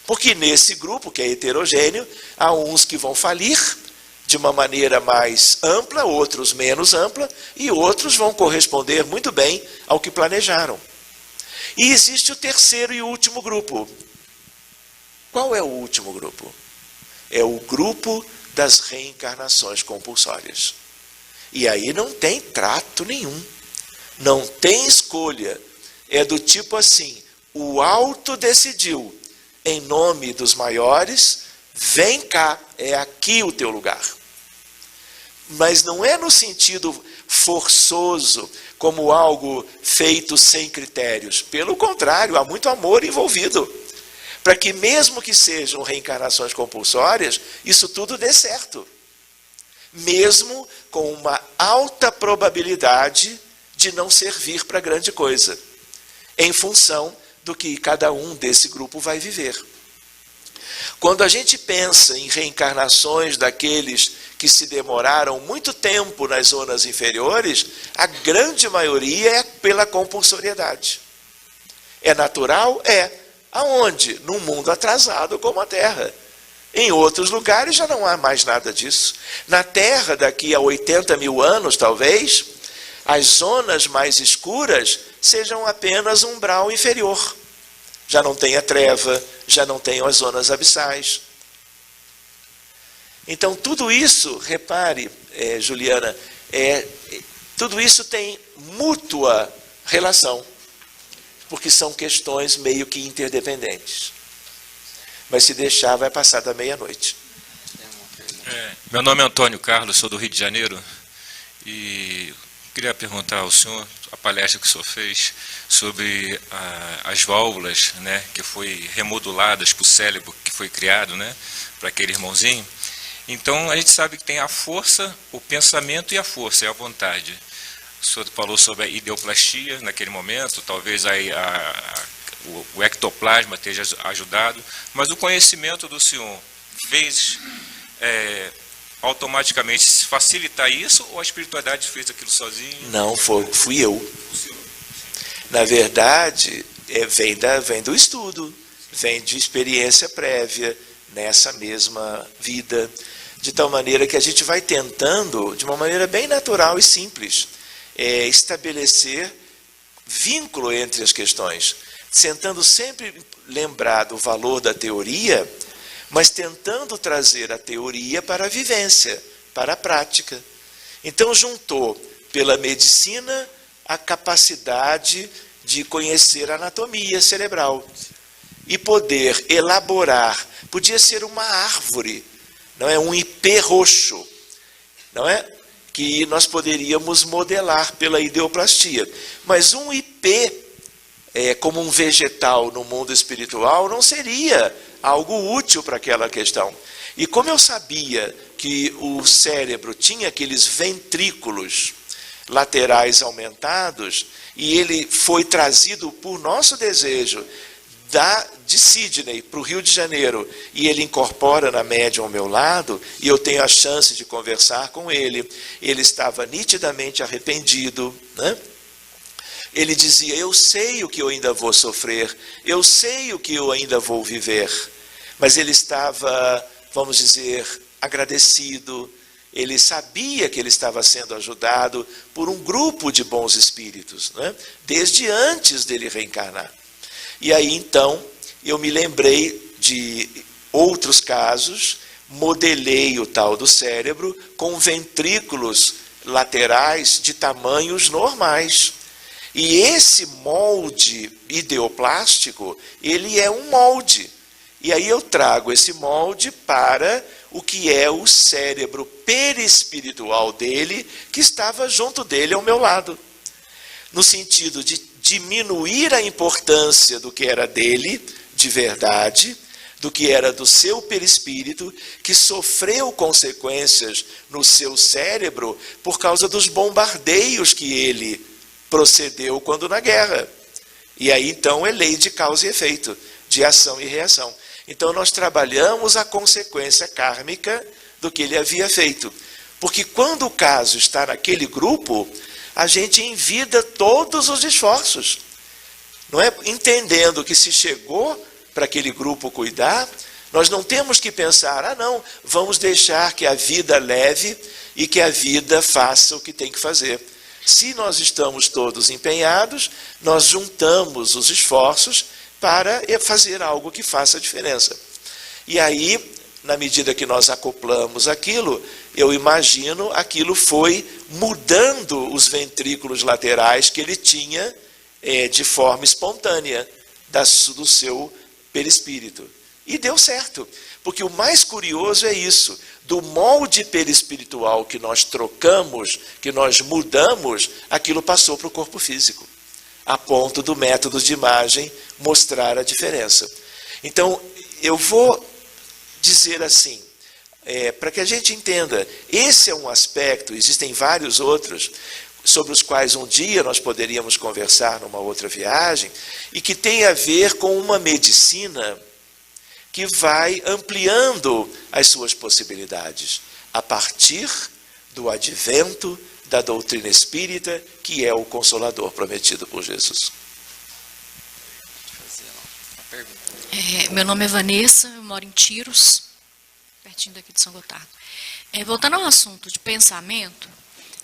Porque nesse grupo, que é heterogêneo, há uns que vão falir de uma maneira mais ampla, outros menos ampla, e outros vão corresponder muito bem ao que planejaram. E existe o terceiro e último grupo. Qual é o último grupo? É o grupo das reencarnações compulsórias. E aí não tem trato nenhum, não tem escolha. É do tipo assim, o alto decidiu, em nome dos maiores, vem cá, é aqui o teu lugar. Mas não é no sentido forçoso, como algo feito sem critérios. Pelo contrário, há muito amor envolvido, para que mesmo que sejam reencarnações compulsórias, isso tudo dê certo. Mesmo com uma alta probabilidade de não servir para grande coisa, em função do que cada um desse grupo vai viver. Quando a gente pensa em reencarnações daqueles que se demoraram muito tempo nas zonas inferiores, a grande maioria é pela compulsoriedade. É natural? É. Aonde? Num mundo atrasado como a Terra. Em outros lugares já não há mais nada disso. Na Terra, daqui a 80 mil anos, talvez, as zonas mais escuras sejam apenas um umbral inferior. já não tem a treva, já não tem as zonas abissais. Então, tudo isso, repare, Juliana, tudo isso tem mútua relação, porque são questões meio que interdependentes. Mas se deixar, vai passar da meia-noite. Meu nome é Antônio Carlos, sou do Rio de Janeiro, e queria perguntar ao senhor, a palestra que o senhor fez sobre as válvulas, né, que foi remoduladas para o cérebro que foi criado, né, para aquele irmãozinho. Então, a gente sabe que tem a força, o pensamento e a força, é a vontade. O senhor falou sobre a ideoplastia naquele momento, talvez aí o ectoplasma tenha ajudado, mas o conhecimento do senhor fez automaticamente facilitar isso, ou a espiritualidade fez aquilo sozinho? Não, fui eu. Na verdade, vem do estudo, vem de experiência prévia nessa mesma vida, de tal maneira que a gente vai tentando, de uma maneira bem natural e simples, estabelecer vínculo entre as questões, tentando sempre lembrar do valor da teoria, mas tentando trazer a teoria para a vivência, para a prática. Então juntou pela medicina a capacidade de conhecer a anatomia cerebral e poder elaborar, podia ser uma árvore, não é, um ipê roxo, não é, que nós poderíamos modelar pela ideoplastia, mas um ipê como um vegetal no mundo espiritual não seria algo útil para aquela questão. E como eu sabia que o cérebro tinha aqueles ventrículos laterais aumentados, e ele foi trazido por nosso desejo de Sydney para o Rio de Janeiro, e ele incorpora na médium ao meu lado, e eu tenho a chance de conversar com ele. Ele estava nitidamente arrependido, né? Ele dizia, eu sei o que eu ainda vou sofrer, eu sei o que eu ainda vou viver, mas ele estava, vamos dizer, agradecido. Ele sabia que ele estava sendo ajudado por um grupo de bons espíritos, né? Desde antes dele reencarnar. E aí, então, eu me lembrei de outros casos, modelei o tal do cérebro com ventrículos laterais de tamanhos normais. E esse molde ideoplástico, ele é um molde. E aí eu trago esse molde para o que é o cérebro perispiritual dele, que estava junto dele ao meu lado. No sentido de diminuir a importância do que era dele, de verdade, do que era do seu perispírito, que sofreu consequências no seu cérebro por causa dos bombardeios que ele procedeu quando na guerra. E aí então é lei de causa e efeito, de ação e reação. Então nós trabalhamos a consequência kármica do que ele havia feito. Porque quando o caso está naquele grupo, a gente envida todos os esforços. Não é? Entendendo que se chegou para aquele grupo cuidar, nós não temos que pensar, não, vamos deixar que a vida leve e que a vida faça o que tem que fazer. Se nós estamos todos empenhados, nós juntamos os esforços para fazer algo que faça a diferença. E aí, na medida que nós acoplamos aquilo, eu imagino aquilo foi mudando os ventrículos laterais que ele tinha de forma espontânea do seu perispírito. E deu certo, porque o mais curioso é isso, do molde perispiritual que nós trocamos, que nós mudamos, aquilo passou para o corpo físico, a ponto do método de imagem mostrar a diferença. Então, eu vou dizer assim, para que a gente entenda, esse é um aspecto, existem vários outros, sobre os quais um dia nós poderíamos conversar numa outra viagem, e que tem a ver com uma medicina que vai ampliando as suas possibilidades, a partir do advento da doutrina espírita, que é o Consolador prometido por Jesus. Meu nome é Vanessa, eu moro em Tiros, pertinho daqui de São Gotardo. Voltando ao assunto de pensamento,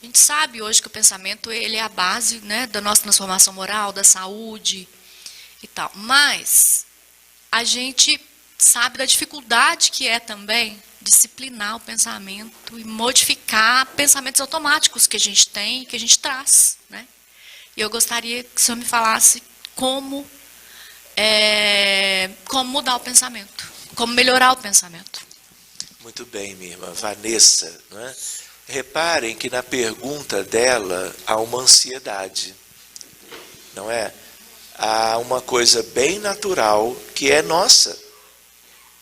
a gente sabe hoje que o pensamento ele é a base, né, da nossa transformação moral, da saúde. e tal. Mas a gente sabe da dificuldade que é também disciplinar o pensamento e modificar pensamentos automáticos que a gente tem, que a gente traz, né? E eu gostaria que o senhor me falasse como mudar o pensamento, como melhorar o pensamento. Muito bem, minha irmã. Vanessa, né? Reparem que na pergunta dela há uma ansiedade, não é? Há uma coisa bem natural que é nossa,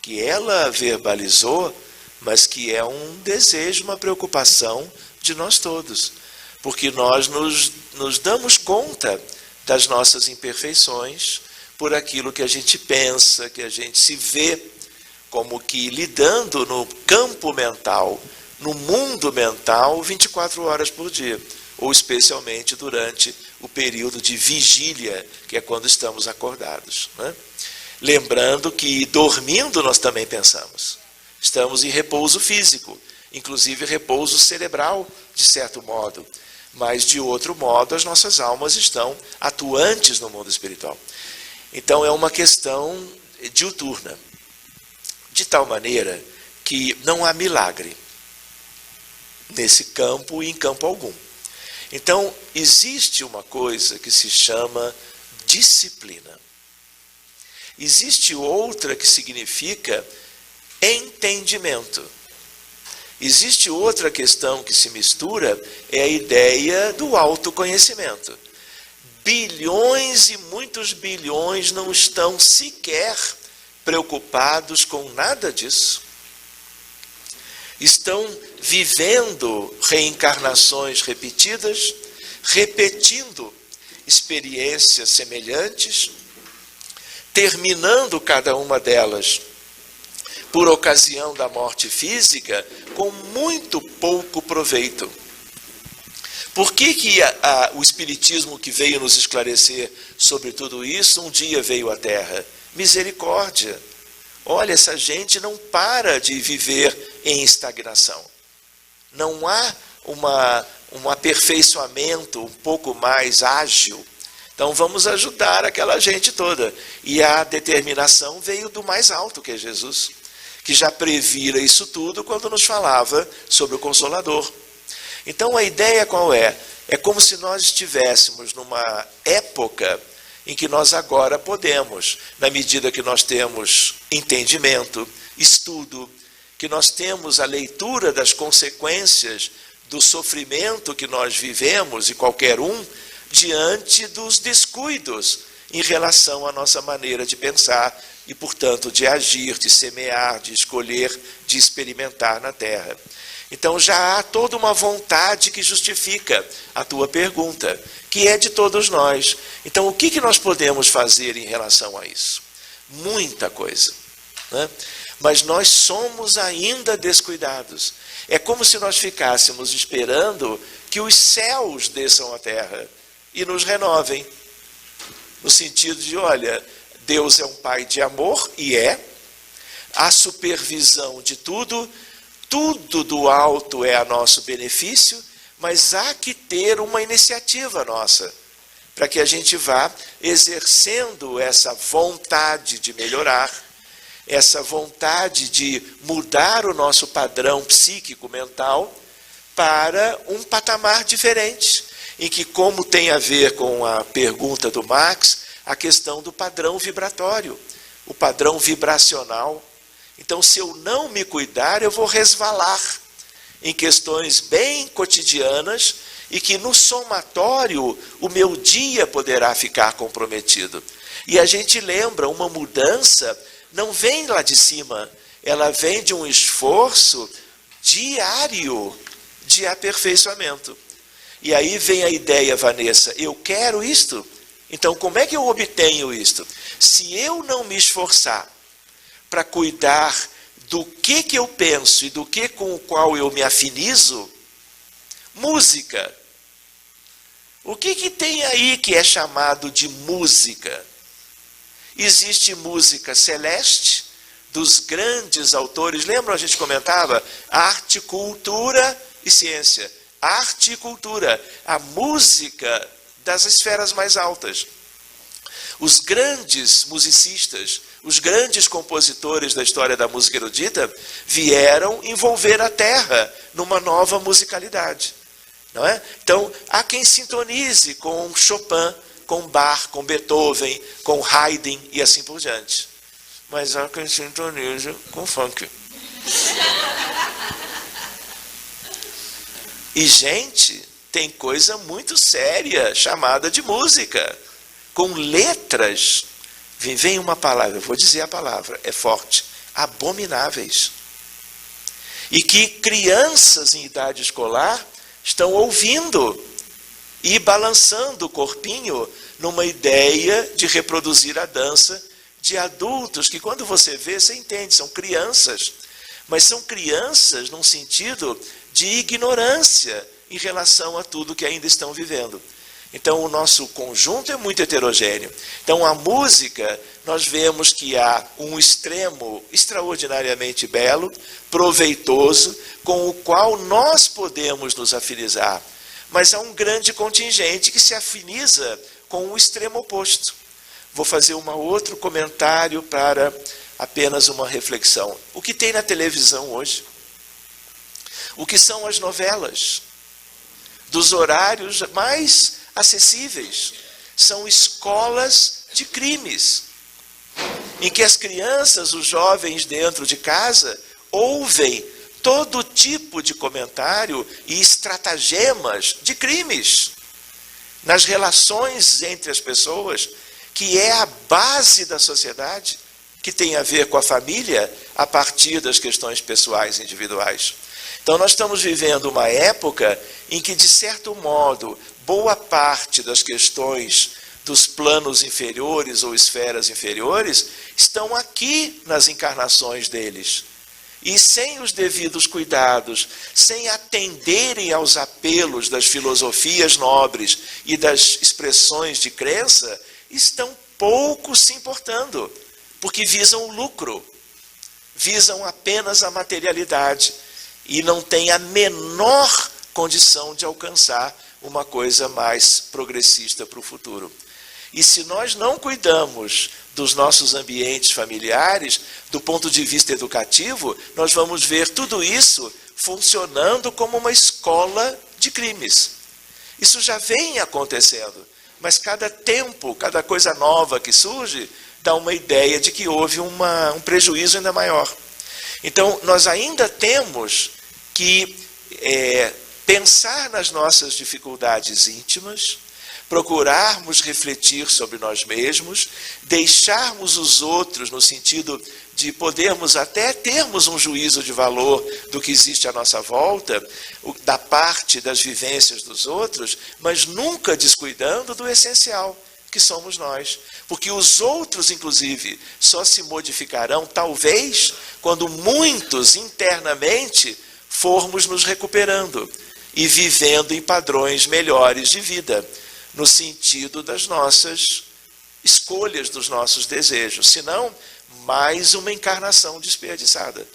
que ela verbalizou, mas que é um desejo, uma preocupação de nós todos. Porque nós nos damos conta das nossas imperfeições por aquilo que a gente pensa, que a gente se vê como que lidando no campo mental, no mundo mental, 24 horas por dia, ou especialmente durante o período de vigília, que é quando estamos acordados, né? Lembrando que dormindo nós também pensamos. Estamos em repouso físico, inclusive repouso cerebral, de certo modo. Mas, de outro modo, as nossas almas estão atuantes no mundo espiritual. Então, é uma questão diuturna. De tal maneira que não há milagre nesse campo e em campo algum. Então, existe uma coisa que se chama disciplina. Existe outra que significa entendimento. Existe outra questão que se mistura, é a ideia do autoconhecimento. Bilhões e muitos bilhões não estão sequer preocupados com nada disso. Estão vivendo reencarnações repetidas, repetindo experiências semelhantes, terminando cada uma delas por ocasião da morte física, com muito pouco proveito. Por que o Espiritismo que veio nos esclarecer sobre tudo isso, um dia veio à Terra? Misericórdia. Olha, essa gente não para de viver em estagnação. Não há um aperfeiçoamento um pouco mais ágil. Então vamos ajudar aquela gente toda. E a determinação veio do mais alto, que é Jesus, que já previra isso tudo quando nos falava sobre o Consolador. Então a ideia qual é? É como se nós estivéssemos numa época em que nós agora podemos, na medida que nós temos entendimento, estudo, que nós temos a leitura das consequências do sofrimento que nós vivemos, e qualquer um, diante dos descuidos em relação à nossa maneira de pensar e, portanto, de agir, de semear, de escolher, de experimentar na Terra. Então já há toda uma vontade que justifica a tua pergunta, que é de todos nós. Então o que nós podemos fazer em relação a isso? Muita coisa, né? Mas nós somos ainda descuidados. É como se nós ficássemos esperando que os céus desçam à Terra e nos renovem. No sentido de, olha, Deus é um Pai de amor, e a supervisão de tudo, tudo do alto é a nosso benefício, mas há que ter uma iniciativa nossa, para que a gente vá exercendo essa vontade de melhorar, essa vontade de mudar o nosso padrão psíquico mental para um patamar diferente, em que, como tem a ver com a pergunta do Max, a questão do padrão vibratório, o padrão vibracional. Então, se eu não me cuidar, eu vou resvalar em questões bem cotidianas e que no somatório o meu dia poderá ficar comprometido. E a gente lembra, uma mudança não vem lá de cima, ela vem de um esforço diário de aperfeiçoamento. E aí vem a ideia, Vanessa, eu quero isto, então como é que eu obtenho isto? Se eu não me esforçar para cuidar do que eu penso e do que com o qual eu me afinizo, música. O que tem aí que é chamado de música? Existe música celeste, dos grandes autores, lembram, a gente comentava? Arte, cultura e ciência. Arte e cultura, a música das esferas mais altas. Os grandes musicistas, os grandes compositores da história da música erudita vieram envolver a terra numa nova musicalidade. Não é? Então, há quem sintonize com Chopin, com Bach, com Beethoven, com Haydn e assim por diante. Mas há quem sintonize com funk. E, gente, tem coisa muito séria chamada de música, com letras. Vem uma palavra, vou dizer a palavra, é forte, abomináveis. E que crianças em idade escolar estão ouvindo e balançando o corpinho numa ideia de reproduzir a dança de adultos, que quando você vê, você entende, são crianças, mas são crianças num sentido de ignorância em relação a tudo que ainda estão vivendo. Então, o nosso conjunto é muito heterogêneo. Então, a música, nós vemos que há um extremo extraordinariamente belo, proveitoso, com o qual nós podemos nos afinizar. Mas há um grande contingente que se afiniza com o extremo oposto. Vou fazer um outro comentário para apenas uma reflexão. O que tem na televisão hoje? O que são as novelas? Dos horários mais acessíveis. São escolas de crimes, em que as crianças, os jovens dentro de casa, ouvem todo tipo de comentário e estratagemas de crimes nas relações entre as pessoas, que é a base da sociedade, que tem a ver com a família a partir das questões pessoais individuais. Então, nós estamos vivendo uma época em que, de certo modo, boa parte das questões dos planos inferiores ou esferas inferiores estão aqui nas encarnações deles. E sem os devidos cuidados, sem atenderem aos apelos das filosofias nobres e das expressões de crença, estão pouco se importando, porque visam o lucro, visam apenas a materialidade e não têm a menor condição de alcançar uma coisa mais progressista para o futuro. E se nós não cuidamos dos nossos ambientes familiares, do ponto de vista educativo, nós vamos ver tudo isso funcionando como uma escola de crimes. Isso já vem acontecendo, mas cada tempo, cada coisa nova que surge, dá uma ideia de que houve um prejuízo ainda maior. Então, nós ainda temos que pensar nas nossas dificuldades íntimas, procurarmos refletir sobre nós mesmos, deixarmos os outros no sentido de podermos até termos um juízo de valor do que existe à nossa volta, da parte das vivências dos outros, mas nunca descuidando do essencial, que somos nós. Porque os outros, inclusive, só se modificarão, talvez, quando muitos internamente formos nos recuperando e vivendo em padrões melhores de vida, no sentido das nossas escolhas, dos nossos desejos. Senão, mais uma encarnação desperdiçada.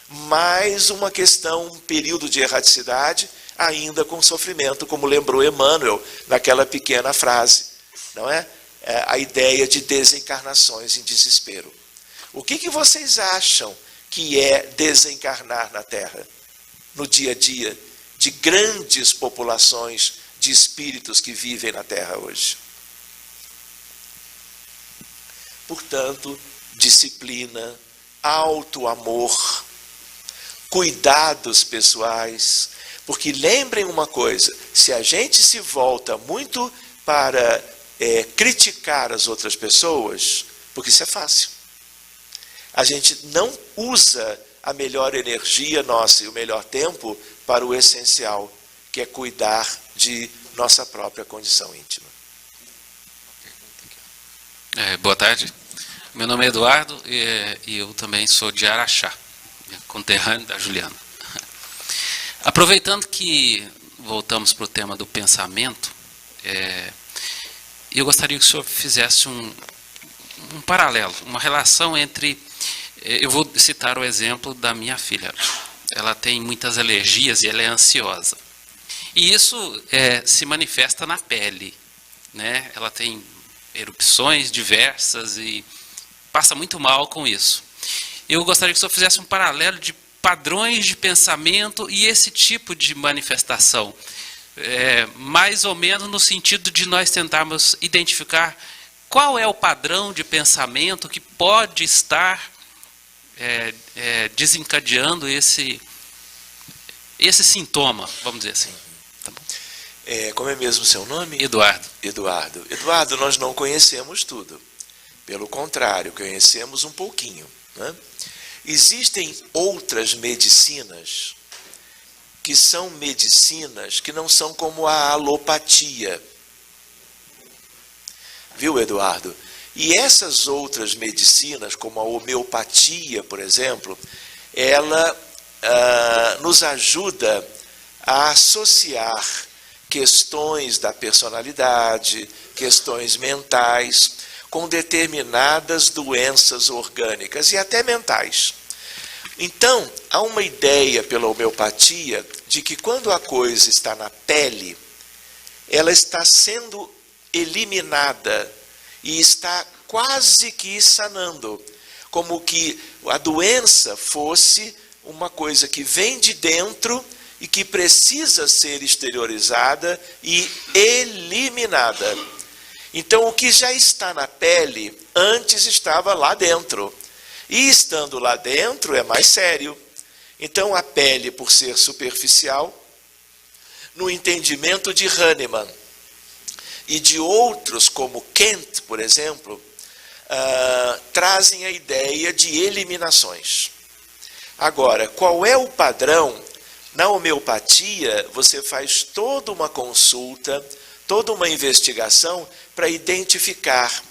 Mais uma questão, um período de erraticidade, ainda com sofrimento, como lembrou Emmanuel naquela pequena frase. Não é? A ideia de desencarnações em desespero. O que vocês acham que é desencarnar na Terra? No dia a dia de grandes populações de espíritos que vivem na Terra hoje. Portanto, disciplina, auto-amor, cuidados pessoais, porque lembrem uma coisa, se a gente se volta muito para criticar as outras pessoas, porque isso é fácil, a gente não usa a melhor energia nossa e o melhor tempo para o essencial, que é cuidar de nossa própria condição íntima. Boa tarde. Meu nome é Eduardo e eu também sou de Araxá, conterrâneo da Juliana. Aproveitando que voltamos para o tema do pensamento, eu gostaria que o senhor fizesse um paralelo, uma relação entre... Eu vou citar o exemplo da minha filha. Ela tem muitas alergias e ela é ansiosa. E isso se manifesta na pele, né? Ela tem erupções diversas e passa muito mal com isso. Eu gostaria que o senhor fizesse um paralelo de padrões de pensamento e esse tipo de manifestação. Mais ou menos no sentido de nós tentarmos identificar qual é o padrão de pensamento que pode estar desencadeando esse sintoma, vamos dizer assim. Tá bom. Como é mesmo o seu nome? Eduardo. Eduardo, nós não conhecemos tudo. Pelo contrário, conhecemos um pouquinho, né? Existem outras medicinas que são medicinas que não são como a alopatia. Viu, Eduardo? E essas outras medicinas, como a homeopatia, por exemplo, ela nos ajuda a associar questões da personalidade, questões mentais, com determinadas doenças orgânicas e até mentais. Então, há uma ideia pela homeopatia de que quando a coisa está na pele, ela está sendo eliminada e está quase que sanando, como que a doença fosse uma coisa que vem de dentro e que precisa ser exteriorizada e eliminada. Então, o que já está na pele, antes estava lá dentro. E estando lá dentro, é mais sério. Então, a pele, por ser superficial, no entendimento de Hahnemann e de outros, como Kent, por exemplo, trazem a ideia de eliminações. Agora, qual é o padrão? Na homeopatia, você faz toda uma consulta, toda uma investigação para identificar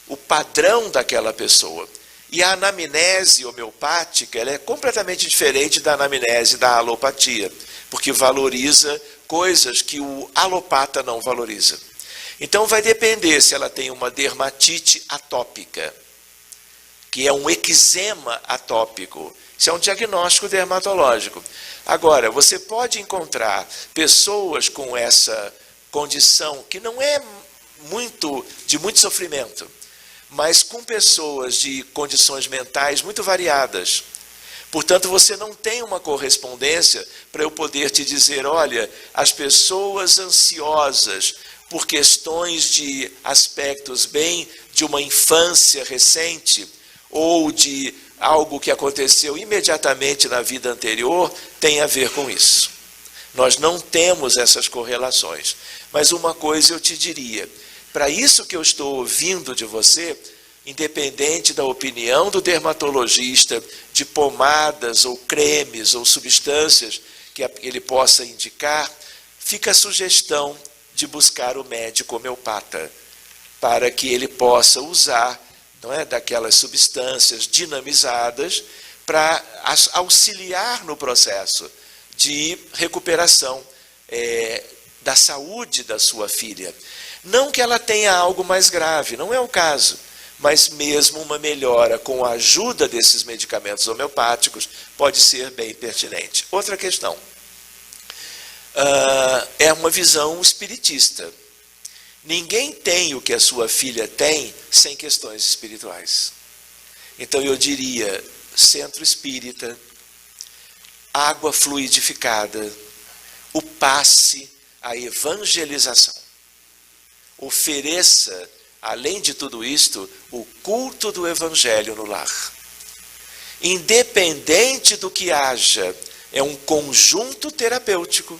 o padrão daquela pessoa. E a anamnese homeopática ela é completamente diferente da anamnese da alopatia, porque valoriza coisas que o alopata não valoriza. Então vai depender se ela tem uma dermatite atópica, que é um eczema atópico. Isso é um diagnóstico dermatológico. Agora, você pode encontrar pessoas com essa condição que não é de muito sofrimento, mas com pessoas de condições mentais muito variadas. Portanto, você não tem uma correspondência para eu poder te dizer, olha, as pessoas ansiosas por questões de aspectos bem de uma infância recente ou de algo que aconteceu imediatamente na vida anterior tem a ver com isso. Nós não temos essas correlações. Mas uma coisa eu te diria, para isso que eu estou ouvindo de você, independente da opinião do dermatologista, de pomadas ou cremes ou substâncias que ele possa indicar, fica a sugestão de buscar o médico homeopata, para que ele possa usar, não é, daquelas substâncias dinamizadas para auxiliar no processo de recuperação da saúde da sua filha. Não que ela tenha algo mais grave, não é o caso, mas mesmo uma melhora com a ajuda desses medicamentos homeopáticos pode ser bem pertinente. Outra questão, é uma visão espiritista. Ninguém tem o que a sua filha tem sem questões espirituais. Então eu diria, centro espírita, água fluidificada, o passe, a evangelização. Ofereça, além de tudo isto, o culto do evangelho no lar. Independente do que haja, é um conjunto terapêutico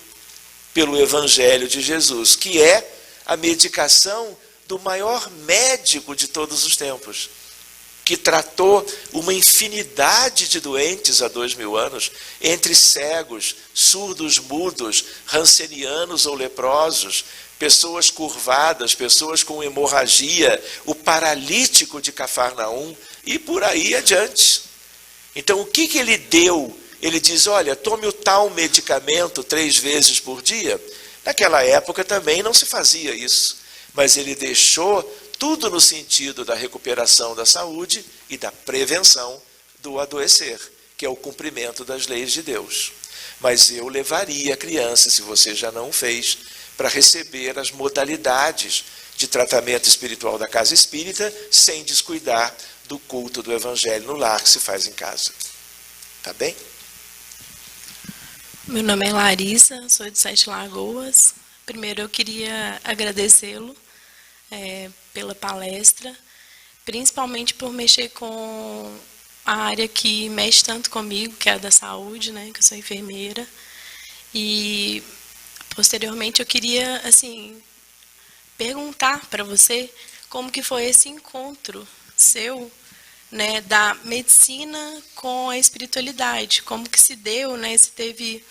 pelo evangelho de Jesus, que é a medicação do maior médico de todos os tempos, que tratou uma infinidade de doentes há 2000 anos, entre cegos, surdos, mudos, rancenianos ou leprosos, pessoas curvadas, pessoas com hemorragia, o paralítico de Cafarnaum e por aí adiante. Então, o que ele deu? Ele diz, olha, tome o tal medicamento 3 vezes por dia. Naquela época também não se fazia isso, mas ele deixou tudo no sentido da recuperação da saúde e da prevenção do adoecer, que é o cumprimento das leis de Deus. Mas eu levaria a criança, se você já não fez, para receber as modalidades de de tratamento espiritual da casa espírita, sem descuidar do culto do Evangelho no lar que se faz em casa. Tá bem? Meu nome é Larissa, sou de Sete Lagoas. Primeiro eu queria agradecê-lo pela palestra, principalmente por mexer com a área que mexe tanto comigo, que é a da saúde, né, que eu sou enfermeira. E posteriormente eu queria assim perguntar para você como que foi esse encontro seu, né, da medicina com a espiritualidade, como que se deu, né, se teve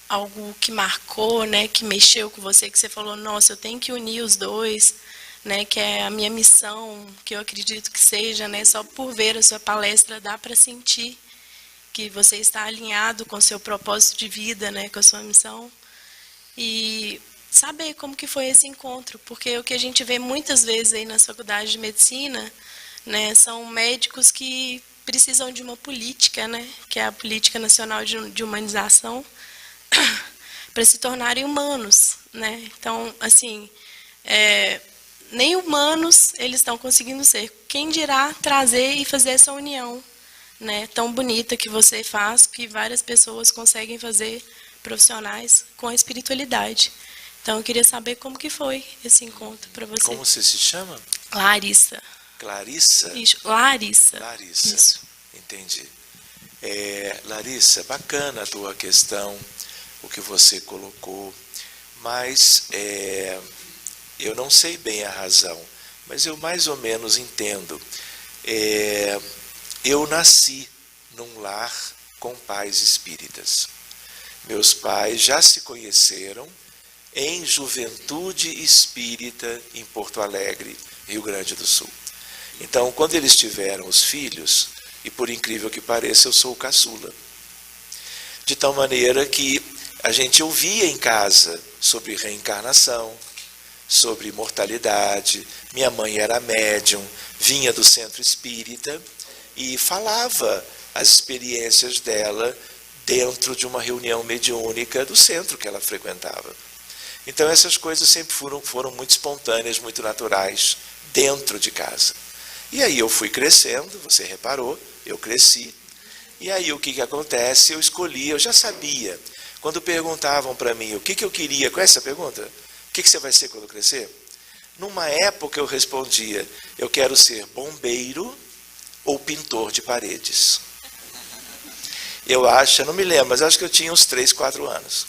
algo que marcou, né, que mexeu com você, que você falou, nossa, eu tenho que unir os dois, né, que é a minha missão, que eu acredito que seja, né, só por ver a sua palestra dá para sentir que você está alinhado com o seu propósito de vida, né, com a sua missão, e saber como que foi esse encontro, porque o que a gente vê muitas vezes aí nas faculdades de medicina, né, são médicos que precisam de uma política, né, que é a Política Nacional de Humanização, para se tornarem humanos, né? Então, assim, nem humanos eles estão conseguindo ser. Quem dirá trazer e fazer essa união, né, tão bonita que você faz, que várias pessoas conseguem fazer, profissionais, com a espiritualidade. Então, eu queria saber como que foi esse encontro para você. Como você se chama? Larissa. Clarissa? Isso, Larissa. Larissa. Isso. Entendi. Larissa, bacana a tua questão, o que você colocou, mas eu não sei bem a razão, mas eu mais ou menos entendo. Eu nasci num lar com pais espíritas. Meus pais já se conheceram em Juventude Espírita em Porto Alegre, Rio Grande do Sul. Então, quando eles tiveram os filhos, e por incrível que pareça, eu sou o caçula. De tal maneira que a gente ouvia em casa sobre reencarnação, sobre imortalidade. Minha mãe era médium, vinha do centro espírita e falava as experiências dela dentro de uma reunião mediúnica do centro que ela frequentava. Então essas coisas sempre foram muito espontâneas, muito naturais, dentro de casa. E aí eu fui crescendo, você reparou, eu cresci. E aí o que acontece? Eu escolhi, eu já sabia. Quando perguntavam para mim o que eu queria, com essa pergunta, o que você vai ser quando crescer? Numa época eu respondia, eu quero ser bombeiro ou pintor de paredes. Eu acho, não me lembro, mas acho que eu tinha uns 3, 4 anos.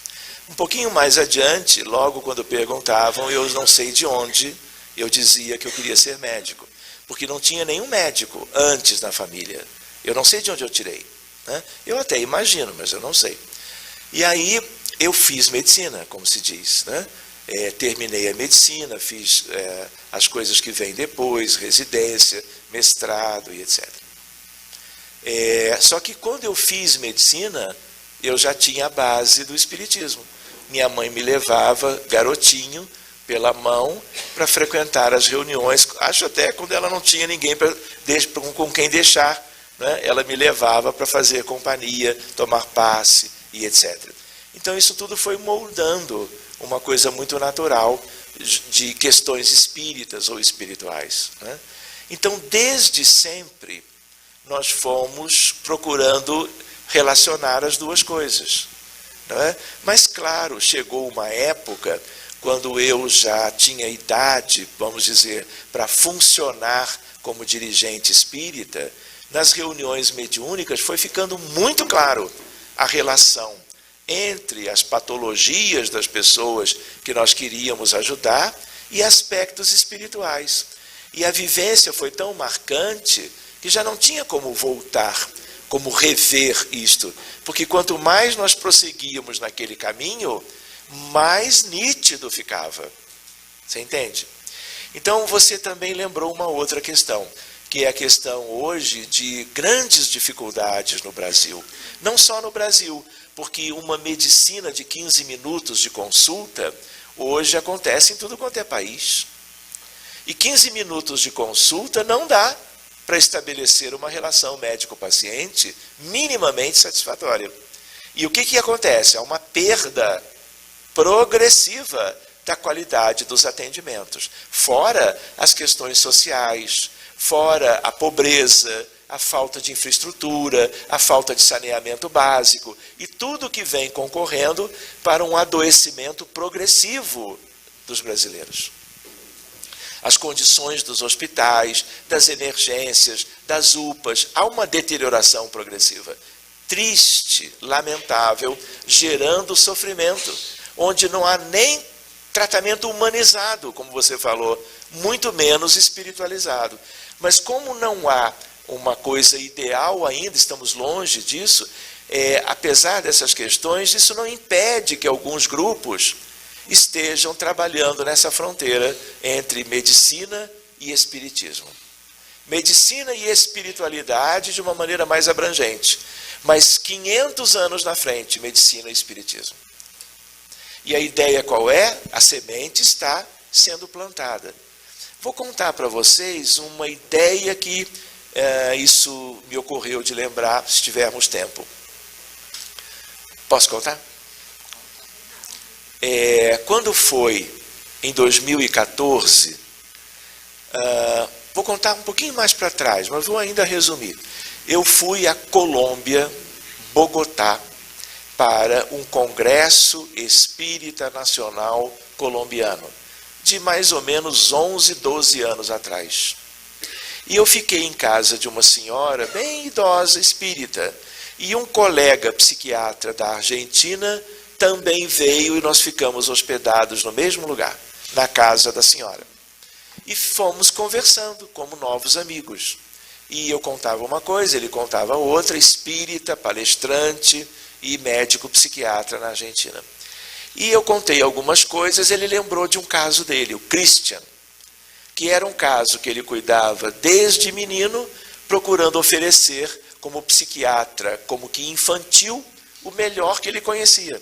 Um pouquinho mais adiante, logo quando perguntavam, eu não sei de onde, eu dizia que eu queria ser médico. Porque não tinha nenhum médico antes na família. Eu não sei de onde eu tirei, né? Eu até imagino, mas eu não sei. E aí eu fiz medicina, como se diz, né? Terminei a medicina, fiz as coisas que vêm depois, residência, mestrado e etc. Só que quando eu fiz medicina, eu já tinha a base do espiritismo. Minha mãe me levava, garotinho, pela mão, para frequentar as reuniões. Acho até quando ela não tinha ninguém com quem deixar, né? Ela me levava para fazer companhia, tomar passe e etc. Então isso tudo foi moldando uma coisa muito natural de questões espíritas ou espirituais, né? Então, desde sempre, nós fomos procurando relacionar as duas coisas, não é? Mas, claro, chegou uma época quando eu já tinha idade, vamos dizer, para funcionar como dirigente espírita, nas reuniões mediúnicas foi ficando muito claro a relação entre as patologias das pessoas que nós queríamos ajudar e aspectos espirituais. E a vivência foi tão marcante que já não tinha como voltar, como rever isto. Porque quanto mais nós prosseguíamos naquele caminho, mais nítido ficava. Você entende? Então você também lembrou uma outra questão, que é a questão hoje de grandes dificuldades no Brasil. Não só no Brasil, porque uma medicina de 15 minutos de consulta hoje acontece em tudo quanto é país. E 15 minutos de consulta não dá para estabelecer uma relação médico-paciente minimamente satisfatória. E o que acontece? Há uma perda progressiva da qualidade dos atendimentos. Fora as questões sociais, fora a pobreza, a falta de infraestrutura, a falta de saneamento básico e tudo que vem concorrendo para um adoecimento progressivo dos brasileiros. As condições dos hospitais, das emergências, das UPAs, há uma deterioração progressiva. Triste, lamentável, gerando sofrimento, onde não há nem tratamento humanizado, como você falou, muito menos espiritualizado. Mas como não há uma coisa ideal ainda, estamos longe disso, apesar dessas questões, isso não impede que alguns grupos estejam trabalhando nessa fronteira entre medicina e espiritismo. Medicina e espiritualidade de uma maneira mais abrangente, mas 500 anos na frente, medicina e espiritismo. E a ideia qual é? A semente está sendo plantada. Vou contar para vocês uma ideia que isso me ocorreu de lembrar, se tivermos tempo. Posso contar? Quando foi em 2014, vou contar um pouquinho mais para trás, mas vou ainda resumir. Eu fui à Colômbia, Bogotá, para um congresso espírita nacional colombiano, de mais ou menos 11, 12 anos atrás. E eu fiquei em casa de uma senhora bem idosa, espírita, e um colega psiquiatra da Argentina também veio e nós ficamos hospedados no mesmo lugar, na casa da senhora. E fomos conversando como novos amigos. E eu contava uma coisa, ele contava outra, espírita, palestrante e médico psiquiatra na Argentina. E eu contei algumas coisas, ele lembrou de um caso dele, o Christian, que era um caso que ele cuidava desde menino, procurando oferecer como psiquiatra, como que infantil, o melhor que ele conhecia.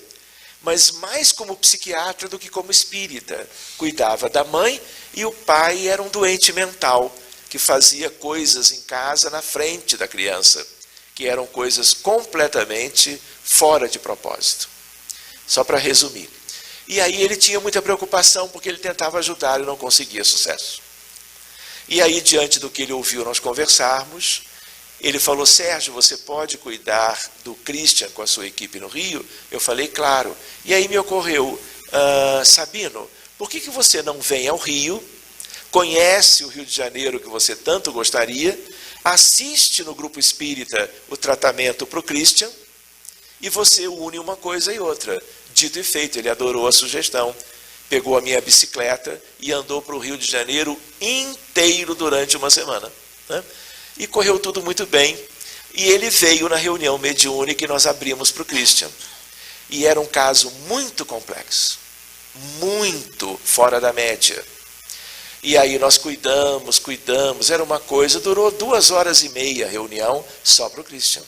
Mas mais como psiquiatra do que como espírita. Cuidava da mãe e o pai era um doente mental, que fazia coisas em casa na frente da criança, que eram coisas completamente fora de propósito. Só para resumir. E aí ele tinha muita preocupação, porque ele tentava ajudar e não conseguia sucesso. E aí, diante do que ele ouviu nós conversarmos, ele falou: Sérgio, você pode cuidar do Christian com a sua equipe no Rio? Eu falei: claro. E aí me ocorreu: Sabino, por que você não vem ao Rio, conhece o Rio de Janeiro que você tanto gostaria, assiste no grupo espírita o tratamento para o Christian, e você une uma coisa e outra. Dito e feito, ele adorou a sugestão. Pegou a minha bicicleta e andou para o Rio de Janeiro inteiro durante uma semana, né? E correu tudo muito bem. E ele veio na reunião mediúnica que nós abrimos para o Christian. E era um caso muito complexo, muito fora da média. E aí nós cuidamos, era uma coisa, durou 2h30 a reunião só para o Christian.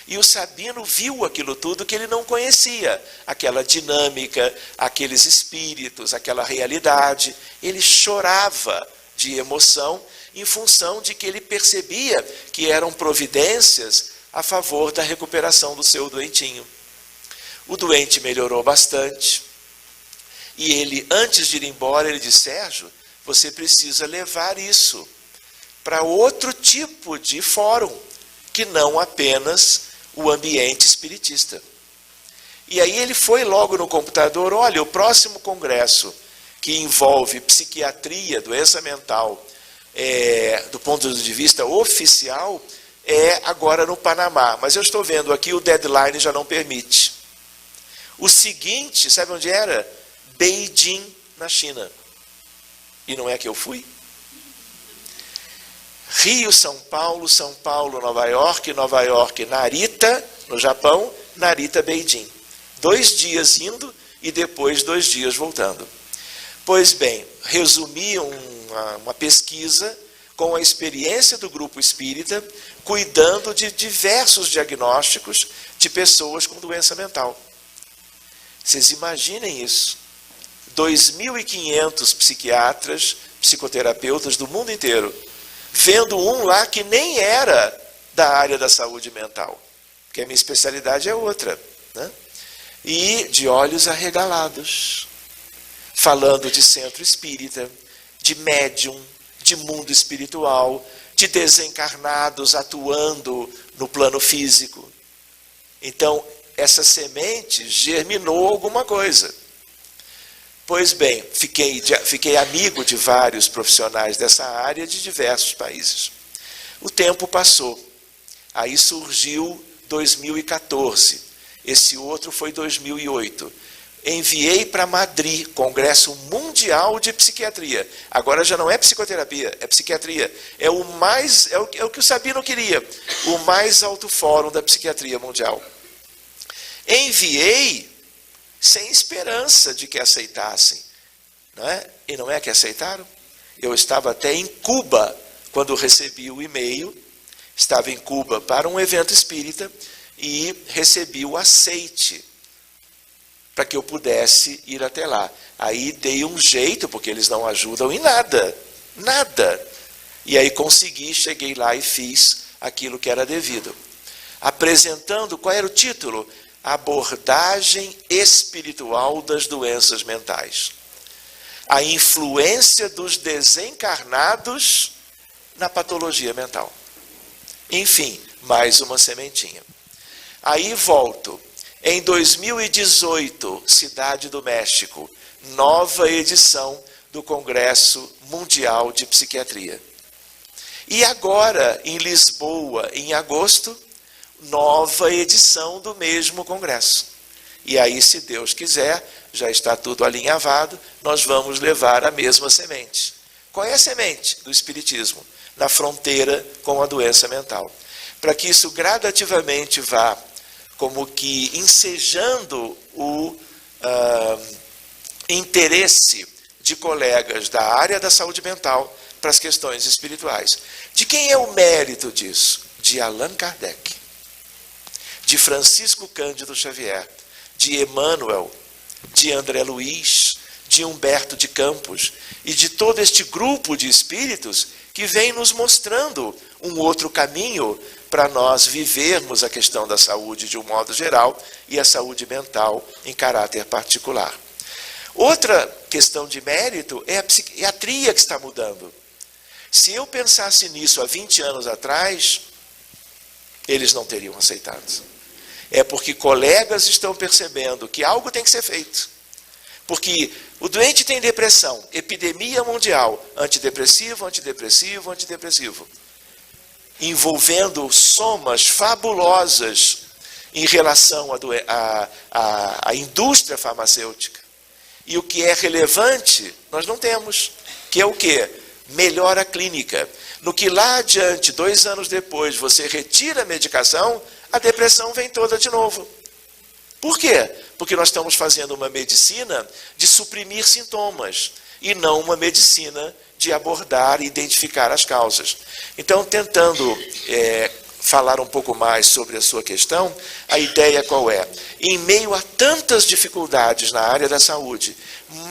E o Sabino viu aquilo tudo que ele não conhecia, aquela dinâmica, aqueles espíritos, aquela realidade. Ele chorava de emoção em função de que ele percebia que eram providências a favor da recuperação do seu doentinho. O doente melhorou bastante. E ele, antes de ir embora, ele disse: Sérgio, você precisa levar isso para outro tipo de fórum, que não apenas o ambiente espiritista. E aí ele foi logo no computador: olha, o próximo congresso que envolve psiquiatria, doença mental, do ponto de vista oficial, é agora no Panamá. Mas eu estou vendo aqui, o deadline já não permite. O seguinte, sabe onde era? Beijing, na China. E não é que eu fui? Rio, São Paulo, Nova York, Narita, no Japão, Narita, Beijing. 2 dias indo e depois 2 dias voltando. Pois bem, resumi uma pesquisa com a experiência do grupo espírita, cuidando de diversos diagnósticos de pessoas com doença mental. Vocês imaginem isso. 2.500 psiquiatras, psicoterapeutas do mundo inteiro, vendo um lá que nem era da área da saúde mental, porque a minha especialidade é outra, né? E de olhos arregalados, falando de centro espírita, de médium, de mundo espiritual, de desencarnados atuando no plano físico. Então, essa semente germinou alguma coisa. Pois bem, fiquei amigo de vários profissionais dessa área de diversos países. O tempo passou. Aí surgiu 2014. Esse outro foi 2008. Enviei para Madrid, Congresso Mundial de Psiquiatria. Agora já não é psicoterapia, é psiquiatria. É o que o Sabino queria, o mais alto fórum da psiquiatria mundial. Enviei sem esperança de que aceitassem. Não é? E não é que aceitaram? Eu estava até em Cuba quando recebi o e-mail. Estava em Cuba para um evento espírita e recebi o aceite para que eu pudesse ir até lá. Aí dei um jeito, porque eles não ajudam em nada, nada. E aí consegui, cheguei lá e fiz aquilo que era devido. Apresentando, qual era o título? Abordagem espiritual das doenças mentais. A influência dos desencarnados na patologia mental. Enfim, mais uma sementinha. Aí volto. Em 2018, Cidade do México, nova edição do Congresso Mundial de Psiquiatria. E agora, em Lisboa, em agosto, nova edição do mesmo congresso. E aí, se Deus quiser, já está tudo alinhavado, nós vamos levar a mesma semente. Qual é a semente do Espiritismo? Na fronteira com a doença mental. Para que isso gradativamente vá como que ensejando o interesse de colegas da área da saúde mental para as questões espirituais. De quem é o mérito disso? De Allan Kardec, de Francisco Cândido Xavier, de Emmanuel, de André Luiz, de Humberto de Campos e de todo este grupo de espíritos que vem nos mostrando um outro caminho para nós vivermos a questão da saúde de um modo geral e a saúde mental em caráter particular. Outra questão de mérito é a psiquiatria que está mudando. Se eu pensasse nisso há 20 anos atrás, eles não teriam aceitado. É porque colegas estão percebendo que algo tem que ser feito. Porque o doente tem depressão, epidemia mundial, antidepressivo, antidepressivo, antidepressivo, envolvendo somas fabulosas em relação à indústria farmacêutica. E o que é relevante, nós não temos, que é o quê? Melhora clínica. No que lá adiante, 2 anos depois, você retira a medicação, a depressão vem toda de novo. Por quê? Porque nós estamos fazendo uma medicina de suprimir sintomas e não uma medicina de abordar e identificar as causas. Então, tentando falar um pouco mais sobre a sua questão, a ideia qual é? Em meio a tantas dificuldades na área da saúde,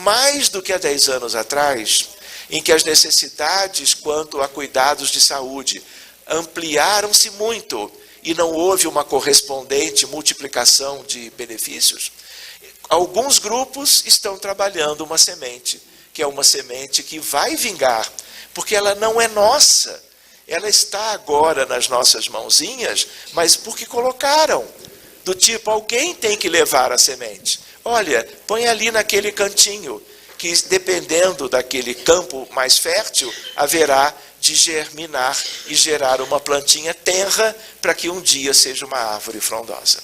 mais do que há 10 anos atrás, em que as necessidades quanto a cuidados de saúde ampliaram-se muito e não houve uma correspondente multiplicação de benefícios, alguns grupos estão trabalhando uma semente, que é uma semente que vai vingar, porque ela não é nossa, ela está agora nas nossas mãozinhas, mas porque colocaram, do tipo, alguém tem que levar a semente. Olha, põe ali naquele cantinho, que dependendo daquele campo mais fértil, haverá de germinar e gerar uma plantinha tenra para que um dia seja uma árvore frondosa.